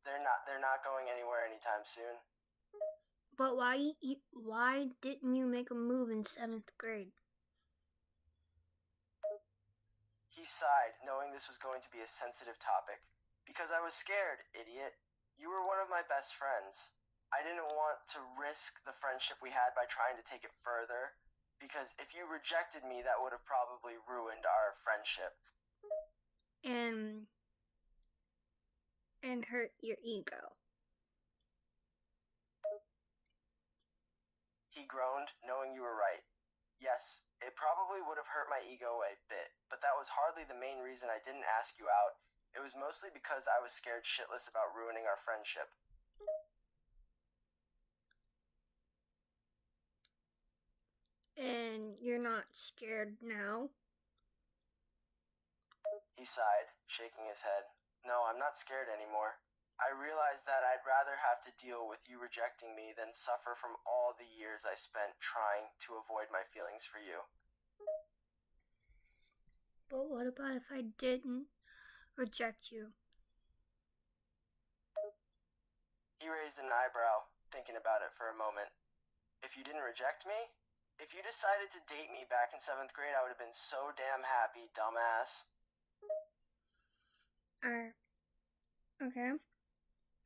They're not going anywhere anytime soon. But why didn't you make a move in 7th grade? He sighed, knowing this was going to be a sensitive topic. Because I was scared, idiot. You were one of my best friends. I didn't want to risk the friendship we had by trying to take it further. Because if you rejected me, that would have probably ruined our friendship. And hurt your ego. He groaned, knowing you were right. Yes, it probably would have hurt my ego a bit, but that was hardly the main reason I didn't ask you out. It was mostly because I was scared shitless about ruining our friendship. And you're not scared now? He sighed, shaking his head. No, I'm not scared anymore. I realized that I'd rather have to deal with you rejecting me than suffer from all the years I spent trying to avoid my feelings for you. But what about if I didn't reject you? He raised an eyebrow, thinking about it for a moment. If you didn't reject me? If you decided to date me back in 7th grade, I would have been so damn happy, dumbass. Okay.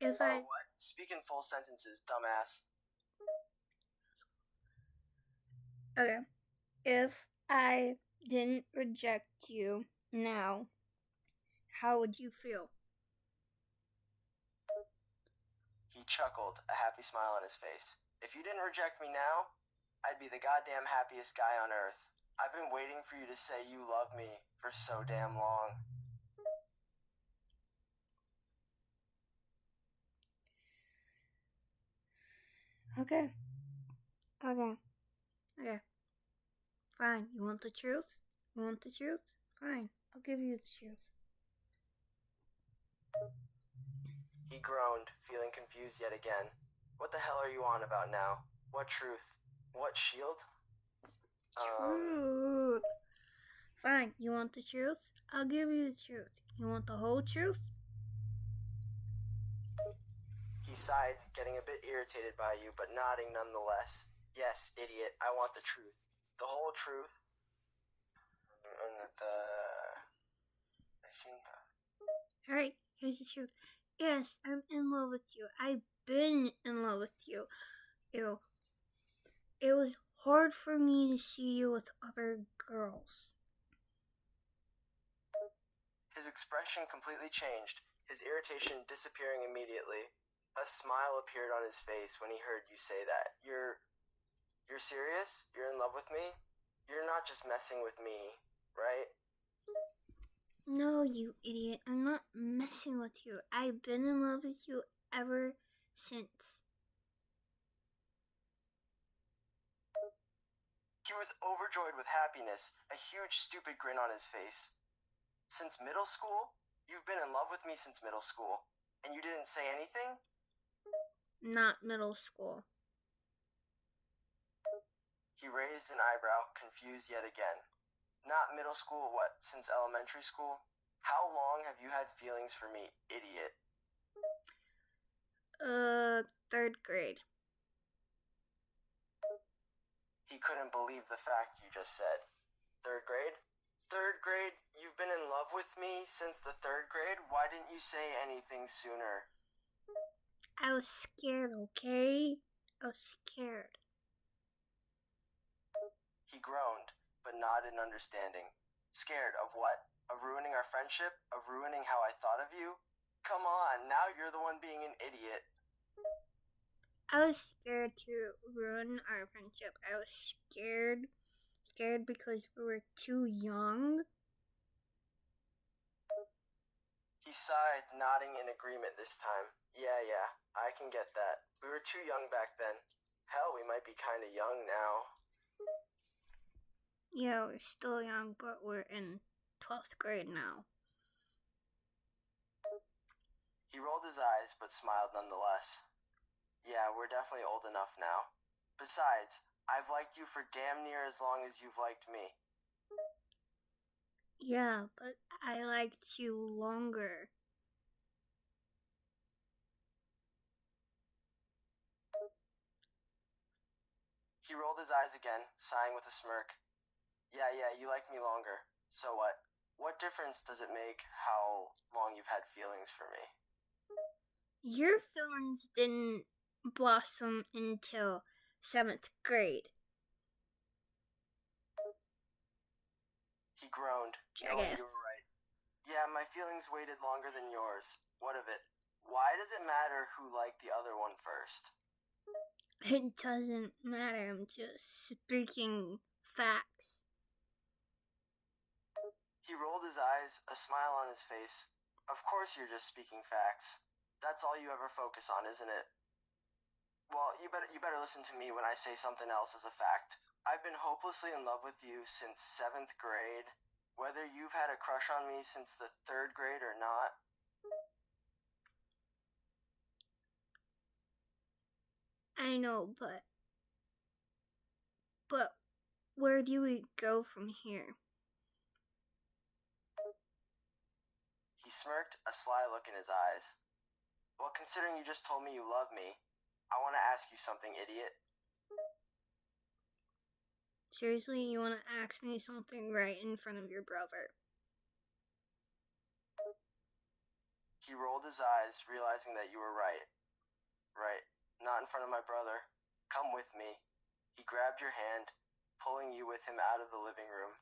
What? Speak in full sentences, dumbass. Okay. If I didn't reject you now, how would you feel? He chuckled, a happy smile on his face. If you didn't reject me now, I'd be the goddamn happiest guy on earth. I've been waiting for you to say you love me for so damn long. Okay. Fine. You want the truth? Fine. I'll give you the truth. He groaned, feeling confused yet again. What the hell are you on about now? What truth? What shield? Truth. Fine. You want the truth? I'll give you the truth. You want the whole truth? He sighed, getting a bit irritated by you, but nodding nonetheless. Yes, idiot, I want the truth. The whole truth. Alright, here's the truth. Yes, I'm in love with you. I've been in love with you. Ew. It was hard for me to see you with other girls. His expression completely changed, his irritation disappearing immediately. A smile appeared on his face when he heard you say that. You're serious? You're in love with me? You're not just messing with me, right? No, you idiot. I'm not messing with you. I've been in love with you ever since. He was overjoyed with happiness, a huge stupid grin on his face. Since middle school? You've been in love with me since middle school, and you didn't say anything? Not middle school. He raised an eyebrow, confused yet again. Not middle school, what, since elementary school? How long have you had feelings for me, idiot? 3rd grade. He couldn't believe the fact you just said. 3rd grade? 3rd grade? You've been in love with me since the 3rd grade? Why didn't you say anything sooner? I was scared, okay? I was scared. He groaned, but nodded in understanding. Scared of what? Of ruining our friendship? Of ruining how I thought of you? Come on, now you're the one being an idiot. I was scared to ruin our friendship. I was scared because we were too young. He sighed, nodding in agreement this time. Yeah, I can get that. We were too young back then. Hell, we might be kinda young now. Yeah, we're still young, but we're in 12th grade now. He rolled his eyes, but smiled nonetheless. Yeah, we're definitely old enough now. Besides, I've liked you for damn near as long as you've liked me. Yeah, but I liked you longer. He rolled his eyes again, sighing with a smirk. Yeah, you like me longer. So what? What difference does it make how long you've had feelings for me? Your feelings didn't blossom until 7th grade. He groaned, knowing you were right. Yeah, my feelings waited longer than yours. What of it? Why does it matter who liked the other one first? It doesn't matter, I'm just speaking facts. He rolled his eyes, a smile on his face. Of course you're just speaking facts. That's all you ever focus on, isn't it? Well, you better listen to me when I say something else as a fact. I've been hopelessly in love with you since 7th grade. Whether you've had a crush on me since the 3rd grade or not. I know, but where do we go from here? He smirked, a sly look in his eyes. Well, considering you just told me you love me, I want to ask you something, idiot. Seriously, you want to ask me something right in front of your brother? He rolled his eyes, realizing that you were right. Right, not in front of my brother. Come with me. He grabbed your hand, pulling you with him out of the living room.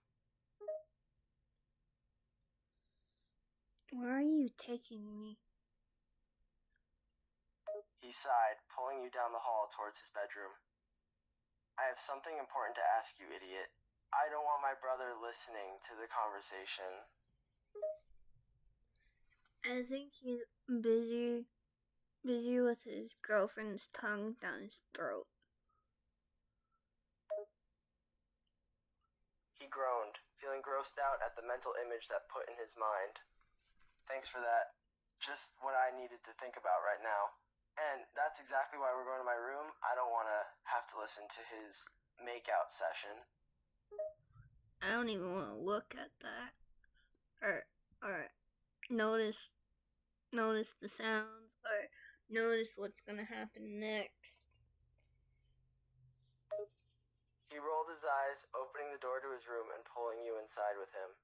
Where are you taking me? He sighed, pulling you down the hall towards his bedroom. I have something important to ask you, idiot. I don't want my brother listening to the conversation. I think he's busy with his girlfriend's tongue down his throat. He groaned, feeling grossed out at the mental image that put in his mind. Thanks for that. Just what I needed to think about right now. And that's exactly why we're going to my room. I don't want to have to listen to his makeout session. I don't even want to look at that. Or notice the sounds, or notice what's gonna happen next. He rolled his eyes, opening the door to his room and pulling you inside with him.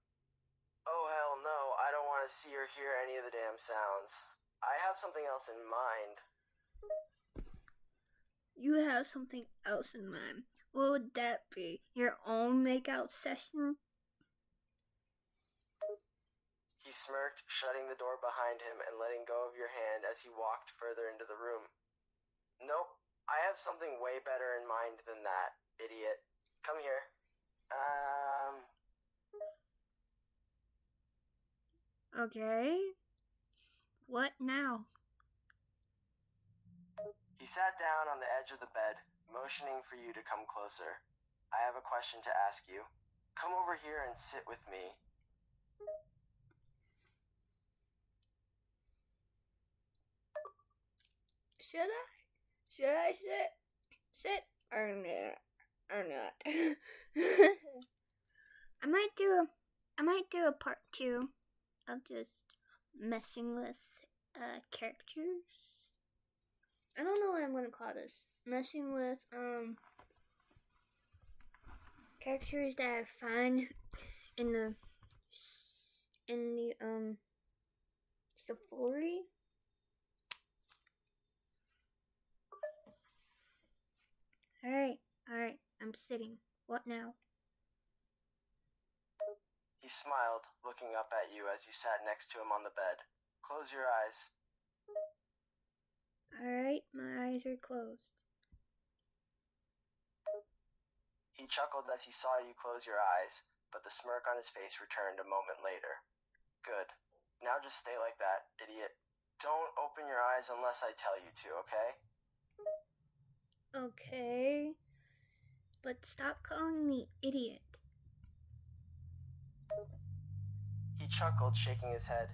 Oh, hell no, I don't want to see or hear any of the damn sounds. I have something else in mind. You have something else in mind. What would that be? Your own makeout session? He smirked, shutting the door behind him and letting go of your hand as he walked further into the room. Nope, I have something way better in mind than that, idiot. Come here. Okay. What now? He sat down on the edge of the bed, motioning for you to come closer. I have a question to ask you. Come over here and sit with me. Should I sit or not? I might do a part 2 of just messing with characters. I don't know what I'm gonna call this. Messing with characters that I find in the Safari. Alright, I'm sitting. What now? He smiled, looking up at you as you sat next to him on the bed. Close your eyes. Alright, my eyes are closed. He chuckled as he saw you close your eyes, but the smirk on his face returned a moment later. Good. Now just stay like that, idiot. Don't open your eyes unless I tell you to, okay? Okay. But stop calling me idiot. He chuckled, shaking his head.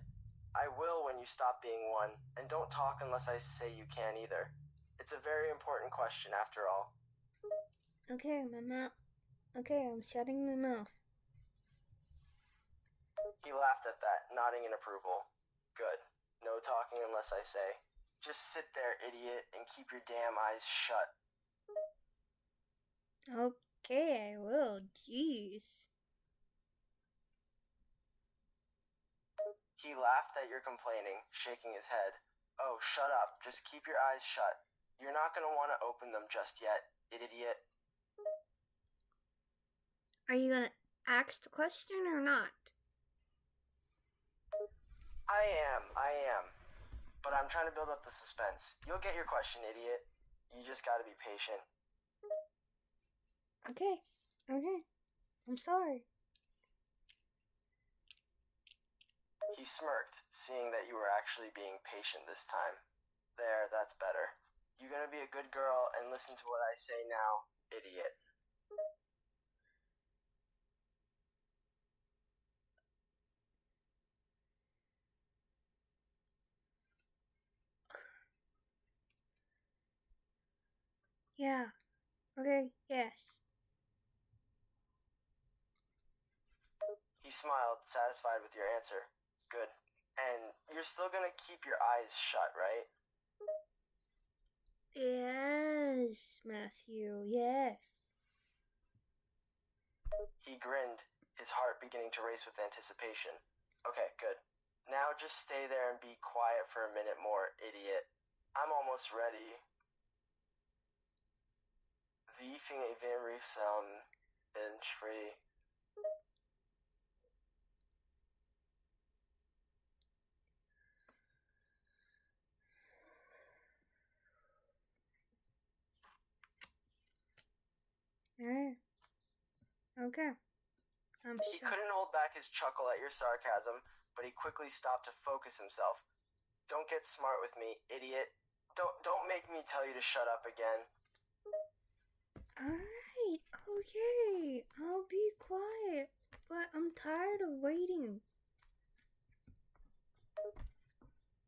I will when you stop being one, and don't talk unless I say you can either. It's a very important question after all. Okay, I'm shutting my mouth. He laughed at that, nodding in approval. Good. No talking unless I say. Just sit there, idiot, and keep your damn eyes shut. Okay, I will. Jeez. He laughed at your complaining, shaking his head. Oh, shut up. Just keep your eyes shut. You're not going to want to open them just yet, idiot. Are you gonna ask the question or not? I am. But I'm trying to build up the suspense. You'll get your question, idiot. You just gotta be patient. Okay. I'm sorry. He smirked, seeing that you were actually being patient this time. There, that's better. You gonna be a good girl and listen to what I say now, idiot. Yeah. Okay, yes. He smiled, satisfied with your answer. Good. And you're still gonna keep your eyes shut, right? Yes, Matthew, yes. He grinned, his heart beginning to race with anticipation. Okay, good. Now just stay there and be quiet for a minute more, idiot. I'm almost ready. Vi finner very inch free. Alright. Okay. He couldn't hold back his chuckle at your sarcasm, but he quickly stopped to focus himself. Don't get smart with me, idiot. Don't make me tell you to shut up again. Alright, okay. I'll be quiet. But I'm tired of waiting.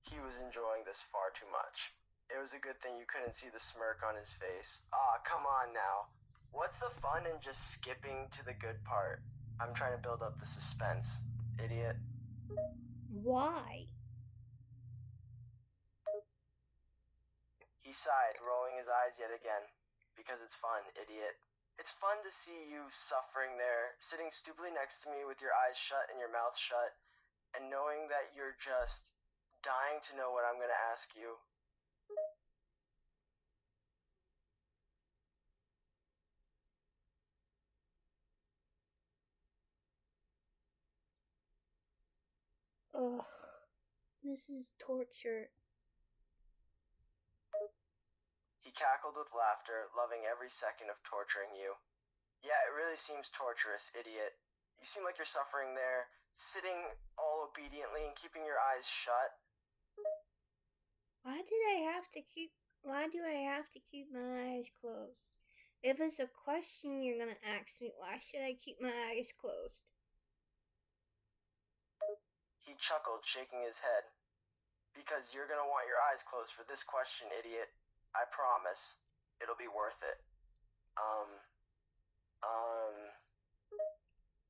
He was enjoying this far too much. It was a good thing you couldn't see the smirk on his face. Ah, come on now. What's the fun in just skipping to the good part? I'm trying to build up the suspense, idiot. Why? He sighed, rolling his eyes yet again. Because it's fun, idiot. It's fun to see you suffering there, sitting stupidly next to me with your eyes shut and your mouth shut, and knowing that you're just dying to know what I'm going to ask you. Ugh. This is torture. He cackled with laughter, loving every second of torturing you. Yeah, it really seems torturous, idiot. You seem like you're suffering there, sitting all obediently and keeping your eyes shut. Why do I have to keep my eyes closed? If it's a question you're gonna ask me, why should I keep my eyes closed? He chuckled, shaking his head. Because you're gonna want your eyes closed for this question, idiot. I promise. It'll be worth it.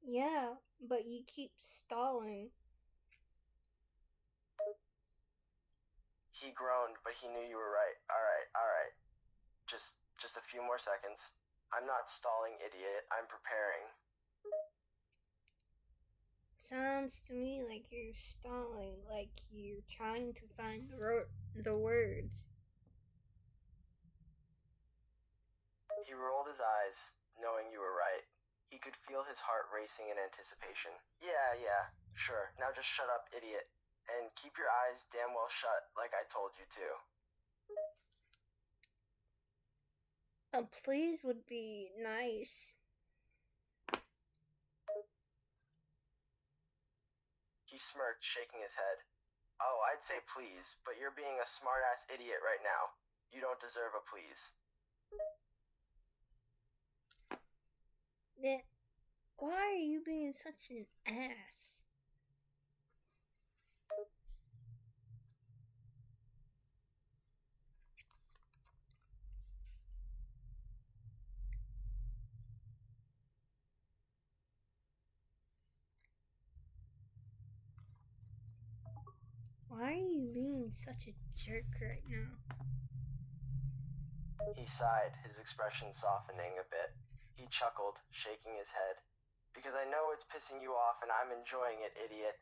Yeah, but you keep stalling. He groaned, but he knew you were right. Alright. Just a few more seconds. I'm not stalling, idiot. I'm preparing. Sounds to me like you're stalling, like you're trying to find the words. He rolled his eyes, knowing you were right. He could feel his heart racing in anticipation. Yeah, sure. Now just shut up, idiot. And keep your eyes damn well shut, like I told you to. A please would be nice. He smirked, shaking his head. Oh, I'd say please, but you're being a smart-ass idiot right now. You don't deserve a please. Why are you being such an ass? Why are you being such a jerk right now? He sighed, his expression softening a bit. He chuckled, shaking his head. Because I know it's pissing you off and I'm enjoying it, idiot.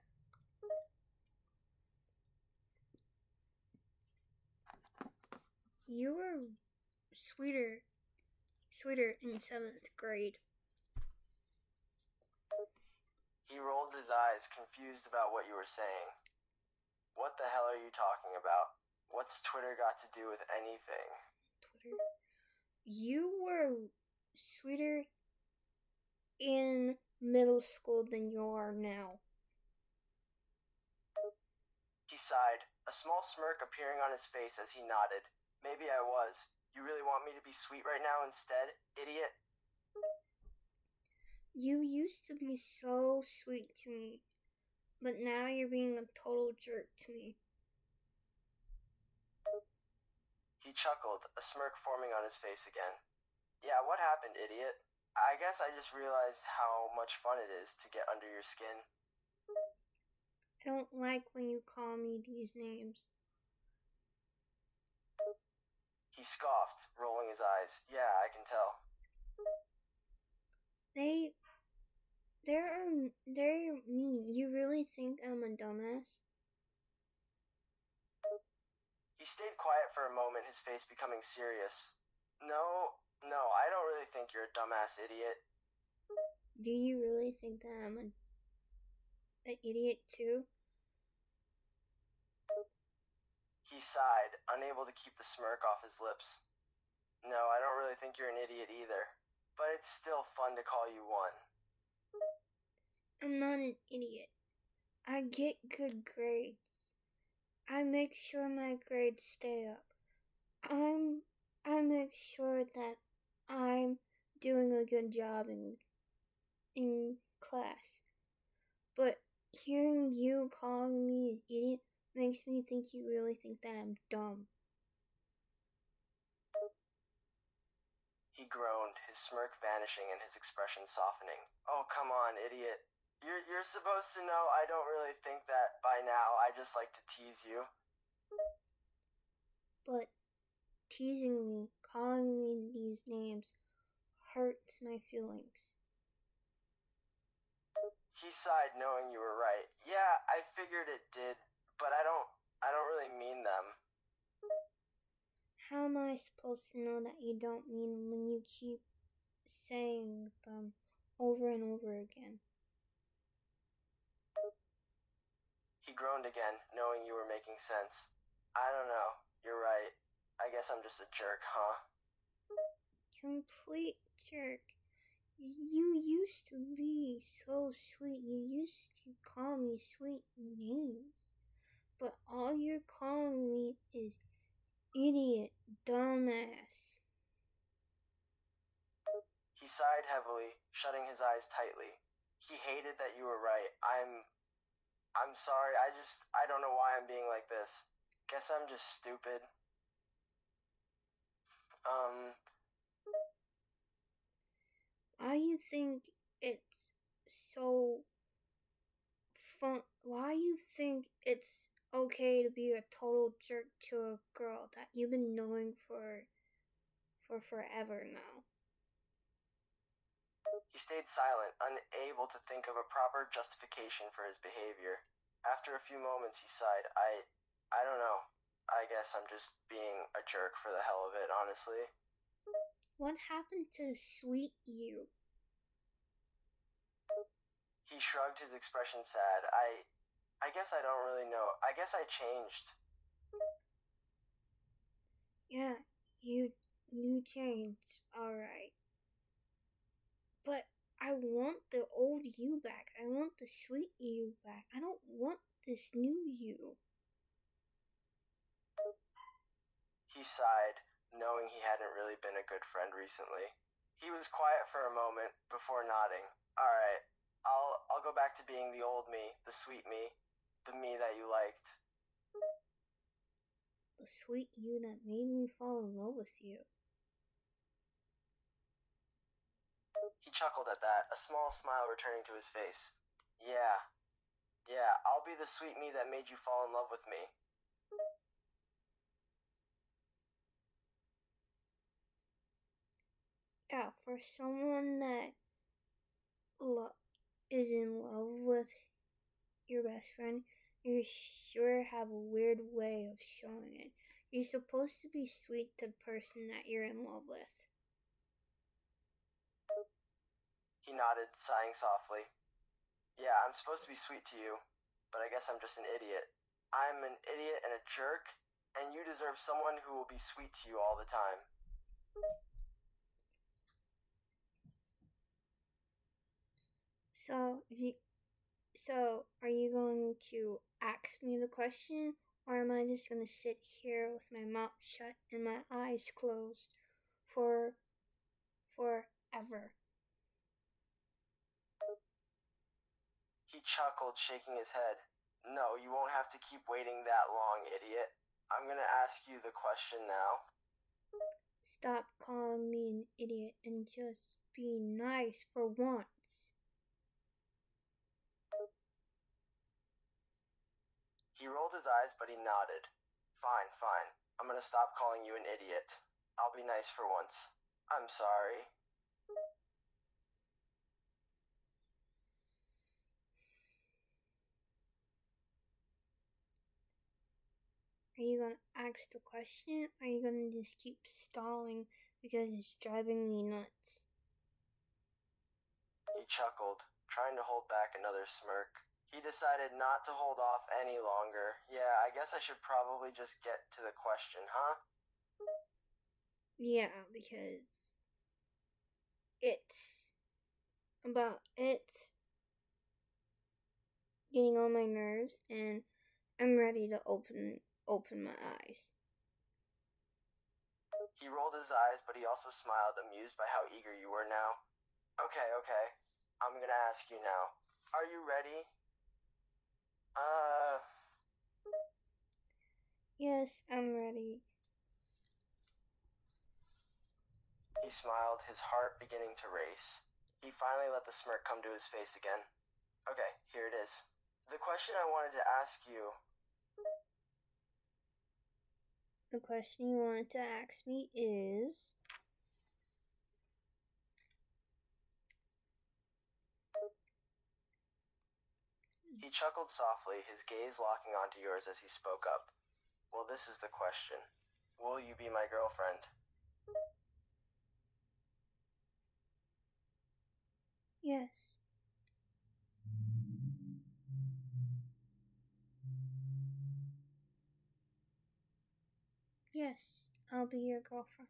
You were sweeter in 7th grade. He rolled his eyes, confused about what you were saying. What the hell are you talking about? What's Twitter got to do with anything? Twitter? You were sweeter in middle school than you are now. He sighed, a small smirk appearing on his face as he nodded. Maybe I was. You really want me to be sweet right now instead, idiot? You used to be so sweet to me, but now you're being a total jerk to me. He chuckled, a smirk forming on his face again. Yeah, what happened, idiot? I guess I just realized how much fun it is to get under your skin. I don't like when you call me these names. He scoffed, rolling his eyes. Yeah, I can tell. They're mean. You really think I'm a dumbass? He stayed quiet for a moment, his face becoming serious. No, I don't really think you're a dumbass idiot. Do you really think that I'm an idiot too? He sighed, unable to keep the smirk off his lips. No, I don't really think you're an idiot either. But it's still fun to call you one. I'm not an idiot. I get good grades. I make sure my grades stay up. I make sure that I'm doing a good job in class. But hearing you calling me an idiot makes me think you really think that I'm dumb. He groaned, his smirk vanishing and his expression softening. Oh, come on, idiot. You're supposed to know I don't really think that by now. I just like to tease you. But teasing me, calling me these names, hurts my feelings. He sighed, knowing you were right. Yeah, I figured it did, but I don't really mean them. How am I supposed to know that you don't mean them when you keep saying them over and over again? He groaned again, knowing you were making sense. I don't know. You're right. I guess I'm just a jerk, huh? Complete jerk. You used to be so sweet. You used to call me sweet names. But all you're calling me is idiot, dumbass. He sighed heavily, shutting his eyes tightly. He hated that you were right. I'm sorry. I don't know why I'm being like this. Guess I'm just stupid. Why you think it's so fun? Why you think it's okay to be a total jerk to a girl that you've been knowing for forever now? He stayed silent, unable to think of a proper justification for his behavior. After a few moments, he sighed. I don't know. I guess I'm just being a jerk for the hell of it, honestly. What happened to the sweet you? He shrugged, his expression sad. I guess I don't really know. I guess I changed. Yeah, you changed, alright. But I want the old you back. I want the sweet you back. I don't want this new you. He sighed, knowing he hadn't really been a good friend recently. He was quiet for a moment before nodding. Alright, I'll go back to being the old me, the sweet me, the me that you liked. The sweet you that made me fall in love with you. He chuckled at that, a small smile returning to his face. Yeah, I'll be the sweet me that made you fall in love with me. Yeah, for someone that is in love with your best friend, you sure have a weird way of showing it. You're supposed to be sweet to the person that you're in love with. He nodded, sighing softly. Yeah, I'm supposed to be sweet to you, but I guess I'm just an idiot. I'm an idiot and a jerk, and you deserve someone who will be sweet to you all the time. So are you going to ask me the question, or am I just going to sit here with my mouth shut and my eyes closed forever? He chuckled, shaking his head. No, you won't have to keep waiting that long, idiot. I'm gonna ask you the question now. Stop calling me an idiot and just be nice for once. He rolled his eyes, but he nodded. Fine. I'm gonna stop calling you an idiot. I'll be nice for once. I'm sorry. Are you going to ask the question, or are you going to just keep stalling because it's driving me nuts? He chuckled, trying to hold back another smirk. He decided not to hold off any longer. Yeah, I guess I should probably just get to the question, huh? Yeah, because it's getting on my nerves, and I'm ready to open my eyes. He rolled his eyes, but he also smiled, amused by how eager you were now. Okay. I'm gonna ask you now. Are you ready? Yes, I'm ready. He smiled, his heart beginning to race. He finally let the smirk come to his face again. Okay, here it is. The question I wanted to ask you. The question you wanted to ask me is... He chuckled softly, his gaze locking onto yours as he spoke up. Well, this is the question. Will you be my girlfriend? Yes. Yes, I'll be your girlfriend.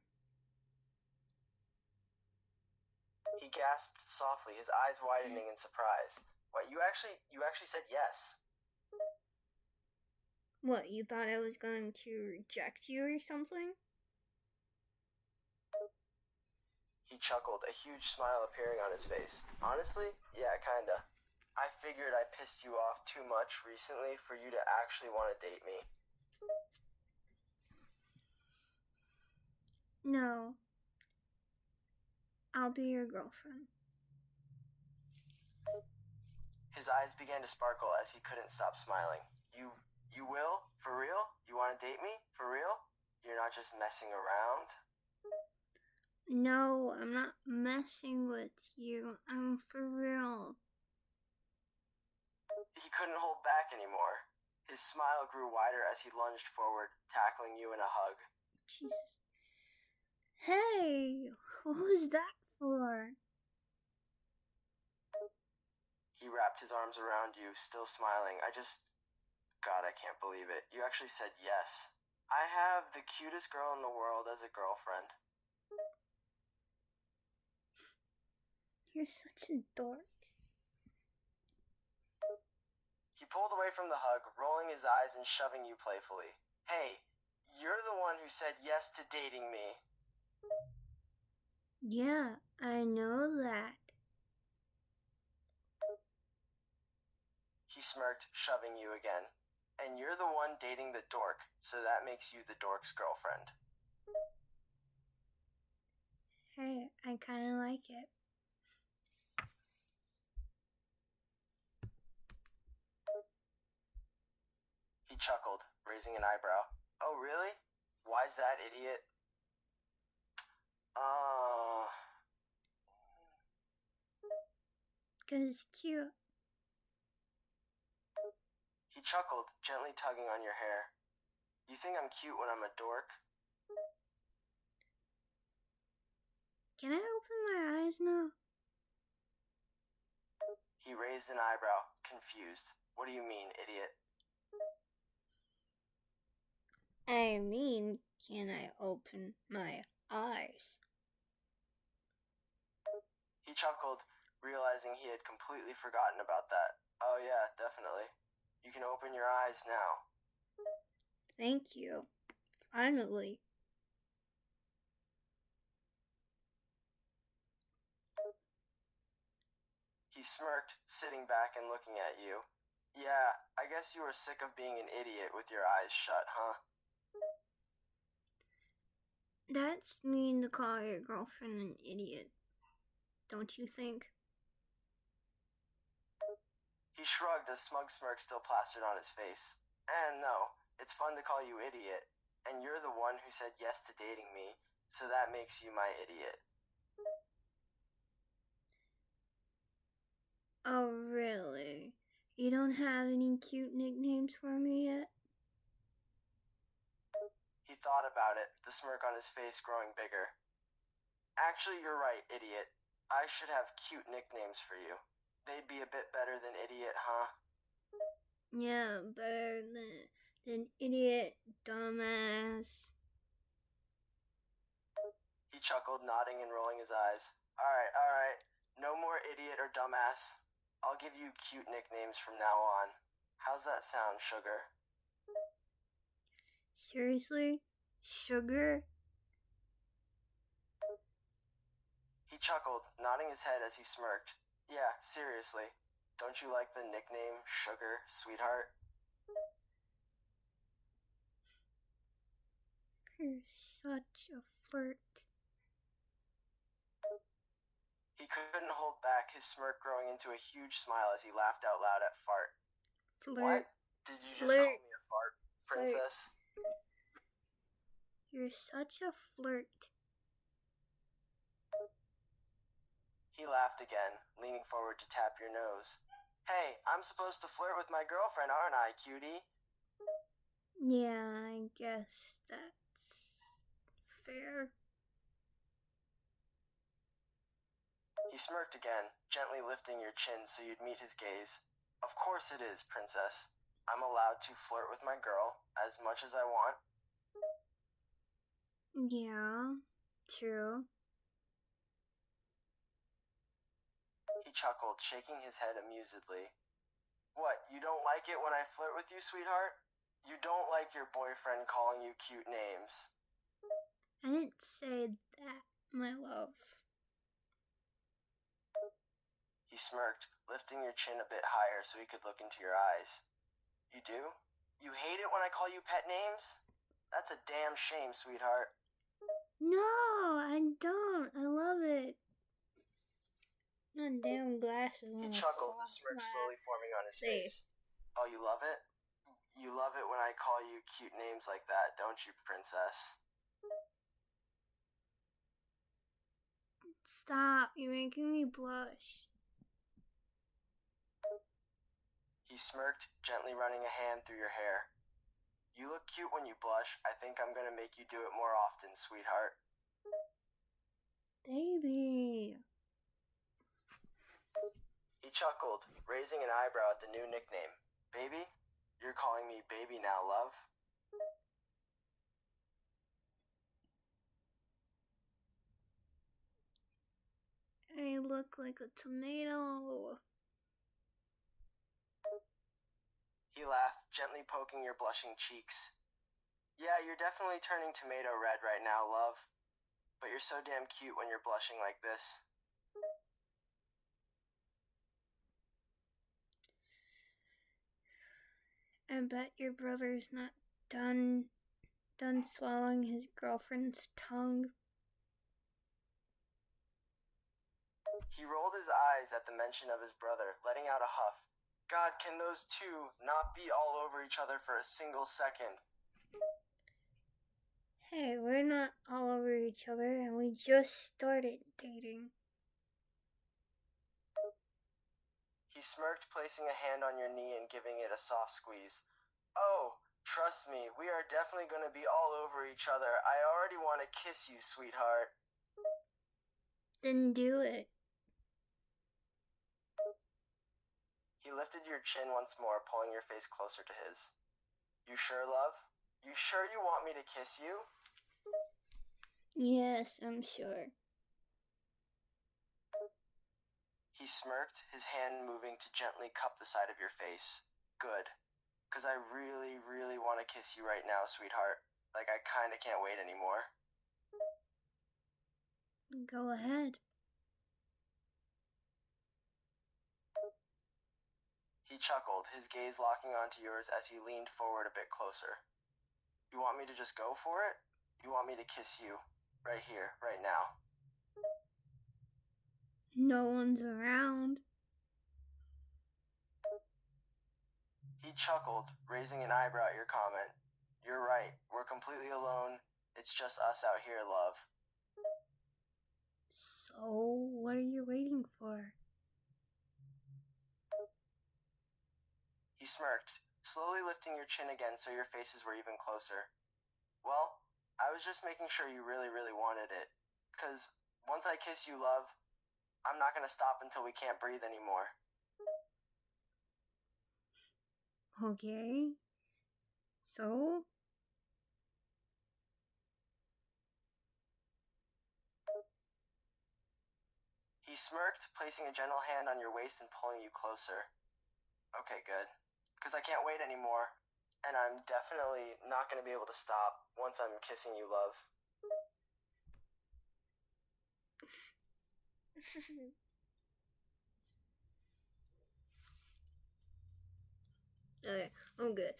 He gasped softly, his eyes widening in surprise. What, you actually said yes? What, you thought I was going to reject you or something? He chuckled, a huge smile appearing on his face. Honestly, yeah, kinda. I figured I pissed you off too much recently for you to actually want to date me. No. I'll be your girlfriend. His eyes began to sparkle as he couldn't stop smiling. You will? For real? You want to date me? For real? You're not just messing around? No, I'm not messing with you. I'm for real. He couldn't hold back anymore. His smile grew wider as he lunged forward, tackling you in a hug. Jesus. Hey, what was that for? He wrapped his arms around you, still smiling. God, I can't believe it. You actually said yes. I have the cutest girl in the world as a girlfriend. You're such a dork. He pulled away from the hug, rolling his eyes and shoving you playfully. Hey, you're the one who said yes to dating me. Yeah, I know that. He smirked, shoving you again. And you're the one dating the dork, so that makes you the dork's girlfriend. Hey, I kinda like it. He chuckled, raising an eyebrow. Oh, really? Why's that, idiot? Cause it's cute. He chuckled, gently tugging on your hair. You think I'm cute when I'm a dork? Can I open my eyes now? He raised an eyebrow, confused. What do you mean, idiot? I mean, can I open my eyes? He chuckled, realizing he had completely forgotten about that. Oh yeah, definitely. You can open your eyes now. Thank you. Finally. He smirked, sitting back and looking at you. Yeah, I guess you were sick of being an idiot with your eyes shut, huh? That's mean to call your girlfriend an idiot. Don't you think? He shrugged, a smug smirk still plastered on his face. And no, it's fun to call you idiot. And you're the one who said yes to dating me, so that makes you my idiot. Oh, really? You don't have any cute nicknames for me yet? He thought about it, the smirk on his face growing bigger. Actually, you're right, idiot. I should have cute nicknames for you. They'd be a bit better than idiot, huh? Yeah, better than idiot, dumbass. He chuckled, nodding and rolling his eyes. Alright. No more idiot or dumbass. I'll give you cute nicknames from now on. How's that sound, sugar? Seriously? Sugar? He chuckled, nodding his head as he smirked. Yeah, seriously. Don't you like the nickname Sugar, sweetheart? You're such a flirt. He couldn't hold back, his smirk growing into a huge smile as he laughed out loud at fart. Flirt. What? Did you just Flirt. call me a fart, princess? You're such a flirt. He laughed again, leaning forward to tap your nose. Hey, I'm supposed to flirt with my girlfriend, aren't I, cutie? Yeah, I guess that's fair. He smirked again, gently lifting your chin so you'd meet his gaze. Of course it is, princess. I'm allowed to flirt with my girl as much as I want. Yeah, true. He chuckled, shaking his head amusedly. What, you don't like it when I flirt with you, sweetheart? You don't like your boyfriend calling you cute names. I didn't say that, my love. He smirked, lifting your chin a bit higher so he could look into your eyes. You do? You hate it when I call you pet names? That's a damn shame, sweetheart. No, I don't. I love it. My damn glasses. He chuckled, the smirk slowly forming on his face. Oh, you love it? You love it when I call you cute names like that, don't you, princess? Stop, you're making me blush. He smirked, gently running a hand through your hair. You look cute when you blush. I think I'm gonna make you do it more often, sweetheart. Baby. He chuckled, raising an eyebrow at the new nickname. Baby? You're calling me baby now, love? I look like a tomato. He laughed, gently poking your blushing cheeks. Yeah, you're definitely turning tomato red right now, love. But you're so damn cute when you're blushing like this. I bet your brother's not done swallowing his girlfriend's tongue. He rolled his eyes at the mention of his brother, letting out a huff. God, can those two not be all over each other for a single second? Hey, we're not all over each other, and we just started dating. He smirked, placing a hand on your knee and giving it a soft squeeze. Oh, trust me, we are definitely going to be all over each other. I already want to kiss you, sweetheart. Then do it. He lifted your chin once more, pulling your face closer to his. You sure, love? You sure you want me to kiss you? Yes, I'm sure. He smirked, his hand moving to gently cup the side of your face. Good. 'Cause I really, really want to kiss you right now, sweetheart. Like I kinda can't wait anymore. Go ahead. He chuckled, his gaze locking onto yours as he leaned forward a bit closer. You want me to just go for it? You want me to kiss you? Right here, right now. No one's around. He chuckled, raising an eyebrow at your comment. You're right, we're completely alone. It's just us out here, love. So, what are you waiting for? He smirked, slowly lifting your chin again so your faces were even closer. Well, I was just making sure you really, really wanted it. 'Cause once I kiss you, love, I'm not gonna stop until we can't breathe anymore. Okay. So? He smirked, placing a gentle hand on your waist and pulling you closer. Okay, good. 'Cause I can't wait anymore. And I'm definitely not gonna be able to stop once I'm kissing you, love. Okay, I'm good.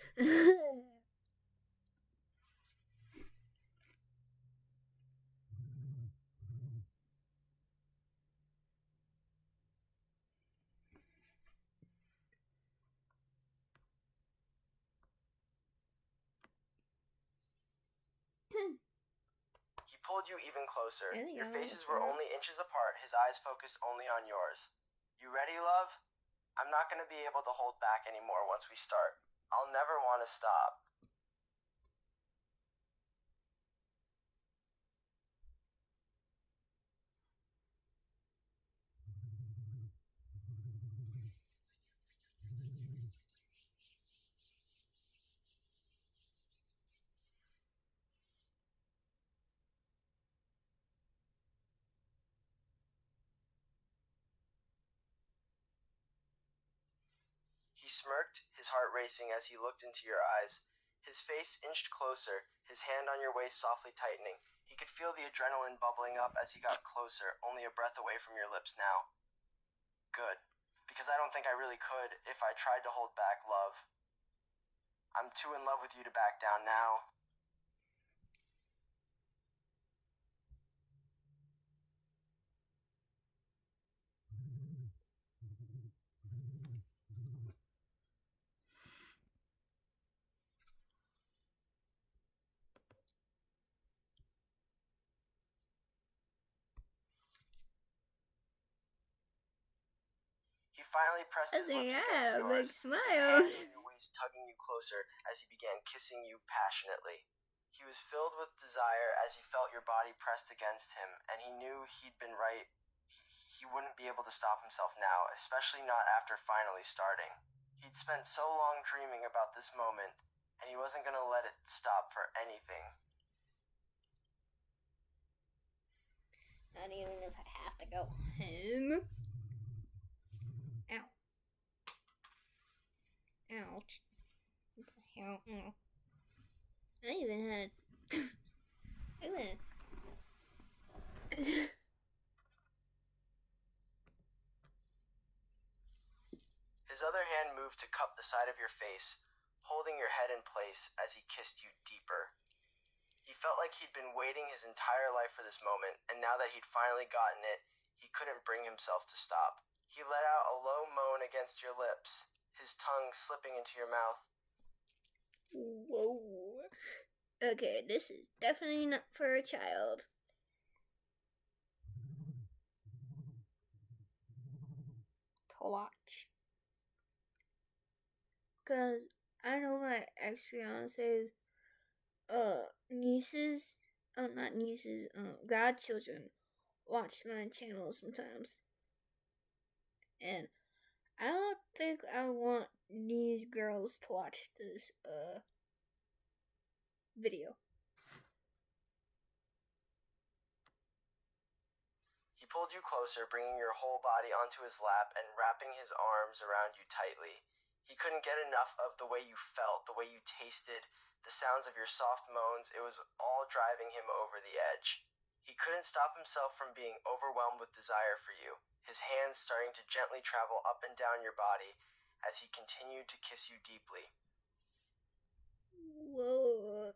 He pulled you even closer. I think Your I faces wanna were fart. only inches apart, his eyes focused only on yours. You ready, love? I'm not gonna be able to hold back anymore once we start. I'll never want to stop. smirked, his heart racing as he looked into your eyes. His face inched closer, his hand on your waist softly tightening. He could feel the adrenaline bubbling up as he got closer, only a breath away from your lips now. Good, because I don't think I really could if I tried to hold back love. I'm too in love with you to back down now. He finally pressed his lips against yours, his hand on your waist tugging you closer as he began kissing you passionately. He was filled with desire as he felt your body pressed against him, and he knew he'd been right. He wouldn't be able to stop himself now, especially not after finally starting. He'd spent so long dreaming about this moment, and he wasn't going to let it stop for anything. Not even if I have to go home. Ow. Ouch. What the hell? Ow. I even had... His other hand moved to cup the side of your face, holding your head in place as he kissed you deeper. He felt like he'd been waiting his entire life for this moment, and now that he'd finally gotten it, he couldn't bring himself to stop. He let out a low moan against your lips, his tongue slipping into your mouth. Whoa. Okay, this is definitely not for a child. To watch. Because I know my ex-fiance's nieces, not nieces, godchildren watch my channel sometimes. And I don't think I want these girls to watch this video. He pulled you closer, bringing your whole body onto his lap and wrapping his arms around you tightly. He couldn't get enough of the way you felt, the way you tasted, the sounds of your soft moans. It was all driving him over the edge. He couldn't stop himself from being overwhelmed with desire for you, his hands starting to gently travel up and down your body as he continued to kiss you deeply. Whoa.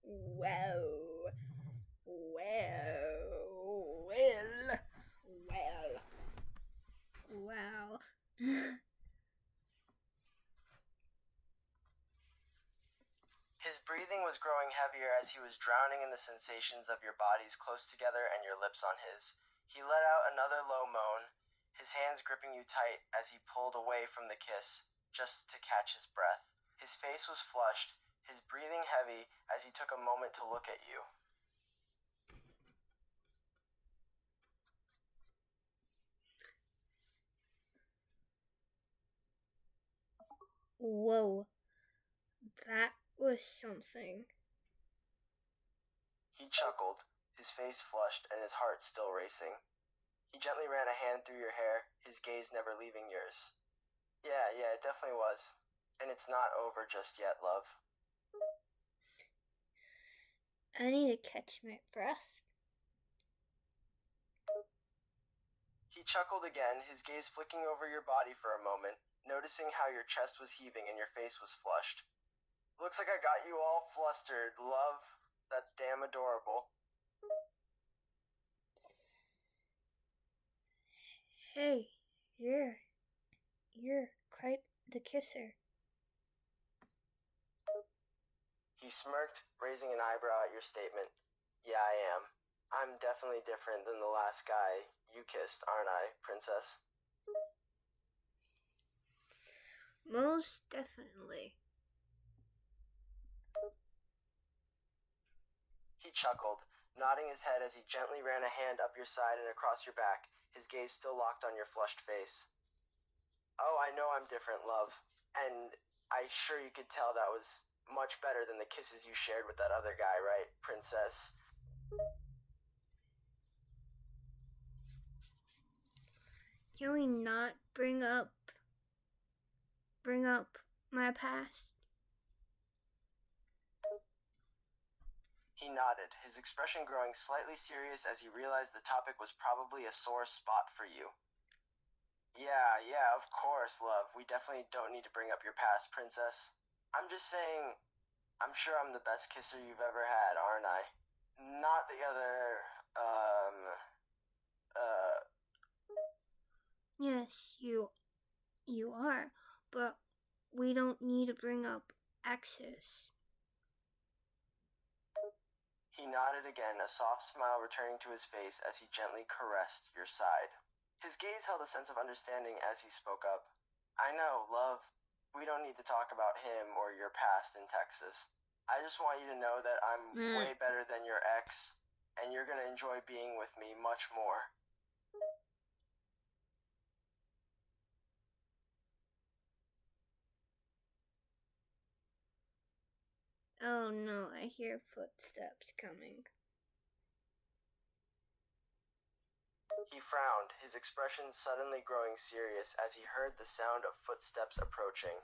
Wow. Wow. Well. Wow. His breathing was growing heavier as he was drowning in the sensations of your bodies close together and your lips on his. He let out another low moan, his hands gripping you tight as he pulled away from the kiss, just to catch his breath. His face was flushed, his breathing heavy as he took a moment to look at you. Whoa. That was something. He chuckled, his face flushed and his heart still racing. He gently ran a hand through your hair, his gaze never leaving yours. Yeah, it definitely was. And it's not over just yet, love. I need to catch my breath. He chuckled again, his gaze flicking over your body for a moment, noticing how your chest was heaving and your face was flushed. Looks like I got you all flustered, love. That's damn adorable. Hey, you're quite the kisser. He smirked, raising an eyebrow at your statement. Yeah, I am. I'm definitely different than the last guy you kissed, aren't I, princess? Most definitely. He chuckled, nodding his head as he gently ran a hand up your side and across your back, his gaze still locked on your flushed face. Oh, I know I'm different, love. And I'm sure you could tell that was much better than the kisses you shared with that other guy, right, princess? Can we not bring up bring up my past? He nodded, his expression growing slightly serious as he realized the topic was probably a sore spot for you. Yeah, of course, love. We definitely don't need to bring up your past, princess. I'm just saying, I'm sure I'm the best kisser you've ever had, aren't I? Not the other, Yes, you are, but we don't need to bring up exes. He nodded again, a soft smile returning to his face as he gently caressed your side. His gaze held a sense of understanding as he spoke up. I know, love. We don't need to talk about him or your past in Texas. I just want you to know that I'm way better than your ex, and you're gonna enjoy being with me much more. Oh no, I hear footsteps coming. He frowned, his expression suddenly growing serious as he heard the sound of footsteps approaching.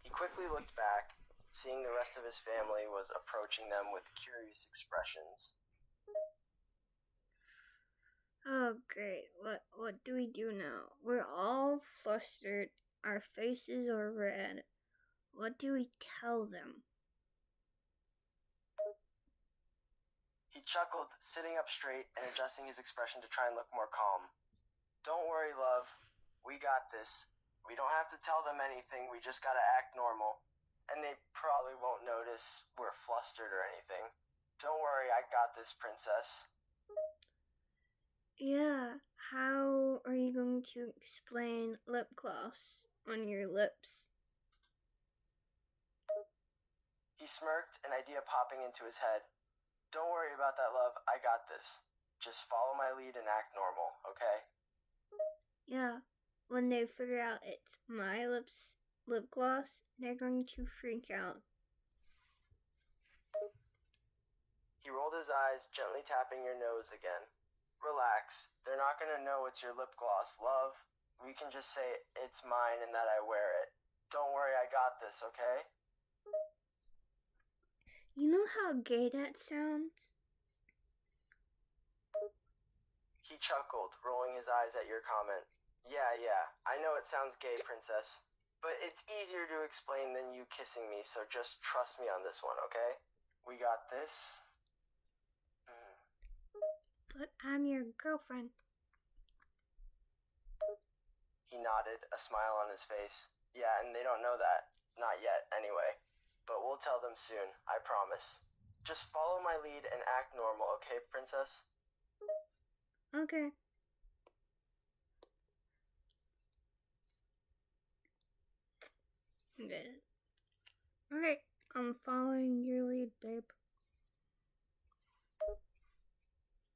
He quickly looked back, seeing the rest of his family was approaching them with curious expressions. Oh great, what do we do now? We're all flustered, our faces are red. What do we tell them? He chuckled, sitting up straight and adjusting his expression to try and look more calm. Don't worry, love. We got this. We don't have to tell them anything, we just gotta act normal. And they probably won't notice we're flustered or anything. Don't worry, I got this, princess. Yeah, how are you going to explain lip gloss on your lips? He smirked, an idea popping into his head. Don't worry about that, love. I got this. Just follow my lead and act normal, okay? Yeah, when they figure out it's my lip gloss, they're going to freak out. He rolled his eyes, gently tapping your nose again. Relax. They're not gonna know it's your lip gloss, love. We can just say it's mine and that I wear it. Don't worry, I got this, okay? You know how gay that sounds? He chuckled, rolling his eyes at your comment. Yeah, I know it sounds gay, princess. But it's easier to explain than you kissing me, so just trust me on this one, okay? We got this. But I'm your girlfriend. He nodded, a smile on his face. Yeah, and they don't know that. Not yet, anyway. But we'll tell them soon, I promise. Just follow my lead and act normal, okay, princess? Okay. Good. Alright, I'm following your lead, babe.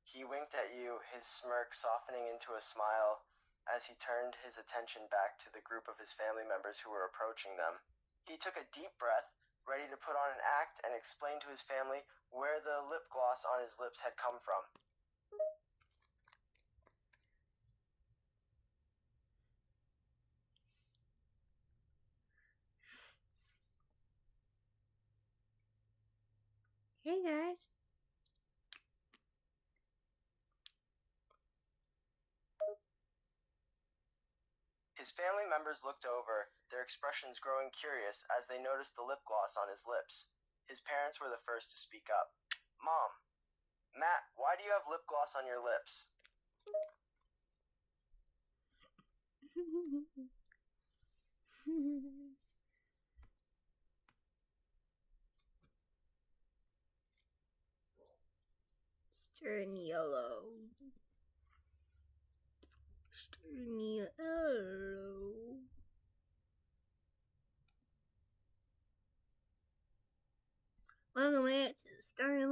He winked at you, his smirk softening into a smile as he turned his attention back to the group of his family members who were approaching them. He took a deep breath, ready to put on an act and explain to his family where the lip gloss on his lips had come from. Hey guys. His family members looked over, their expressions growing curious as they noticed the lip gloss on his lips. His parents were the first to speak up. Mom, Matt, why do you have lip gloss on your lips? Stern yellow. Stern yellow. Welcome back to Stern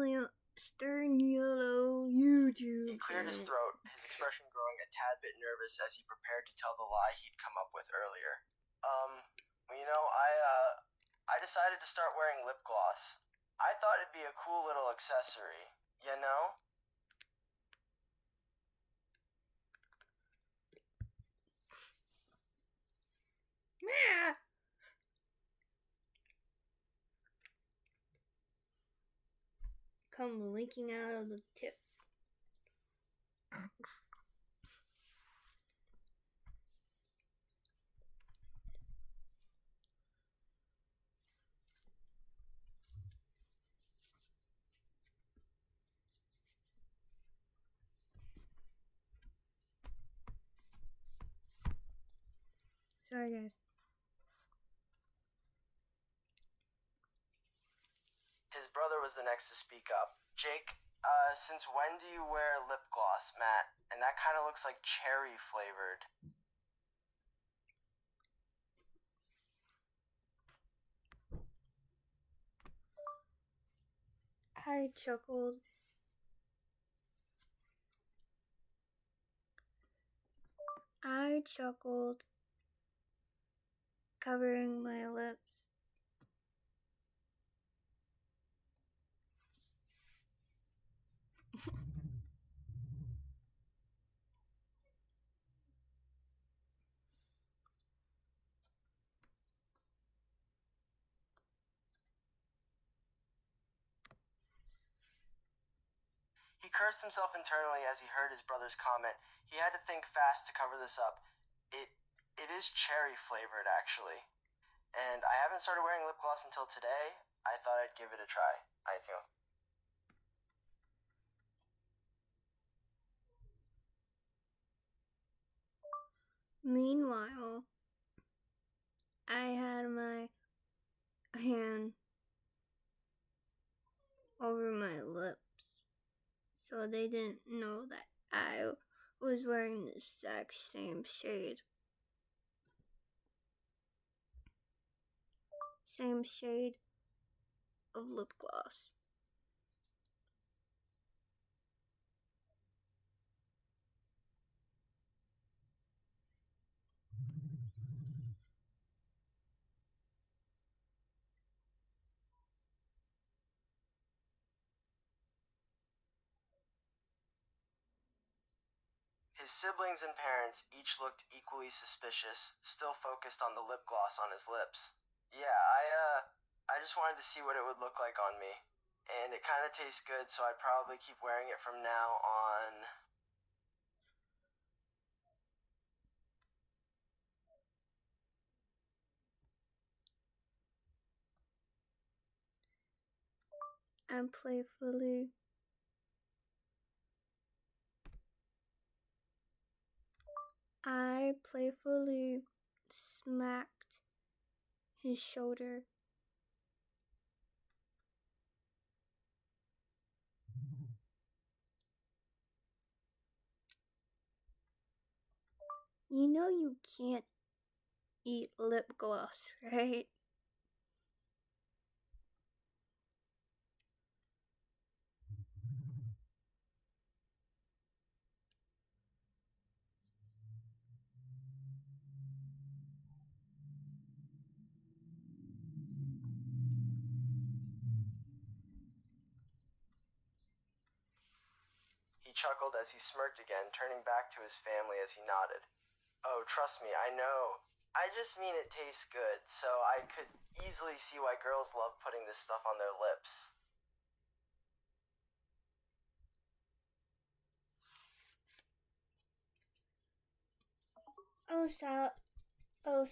Yellow YouTube. He cleared his throat, his expression growing a tad bit nervous as he prepared to tell the lie he'd come up with earlier. I decided to start wearing lip gloss. I thought it'd be a cool little accessory, you know? Yeah. come leaking out of the tip. Sorry, guys. His brother was the next to speak up. Jake, since when do you wear lip gloss, Matt? And that kind of looks like cherry flavored. I chuckled. Covering my lips. He cursed himself internally as he heard his brother's comment. He had to think fast to cover this up. It is cherry flavored, actually. And I haven't started wearing lip gloss until today. I thought I'd give it a try. I feel. Meanwhile, I had my hand over my lips, so they didn't know that I was wearing the exact same shade. Same shade of lip gloss. His siblings and parents each looked equally suspicious, still focused on the lip gloss on his lips. Yeah, I just wanted to see what it would look like on me. And it kind of tastes good, so I'd probably keep wearing it from now on. And I playfully smacked his shoulder. You know you can't eat lip gloss, right? He chuckled as he smirked again, turning back to his family as he nodded. Oh, trust me, I know. I just mean it tastes good, so I could easily see why girls love putting this stuff on their lips.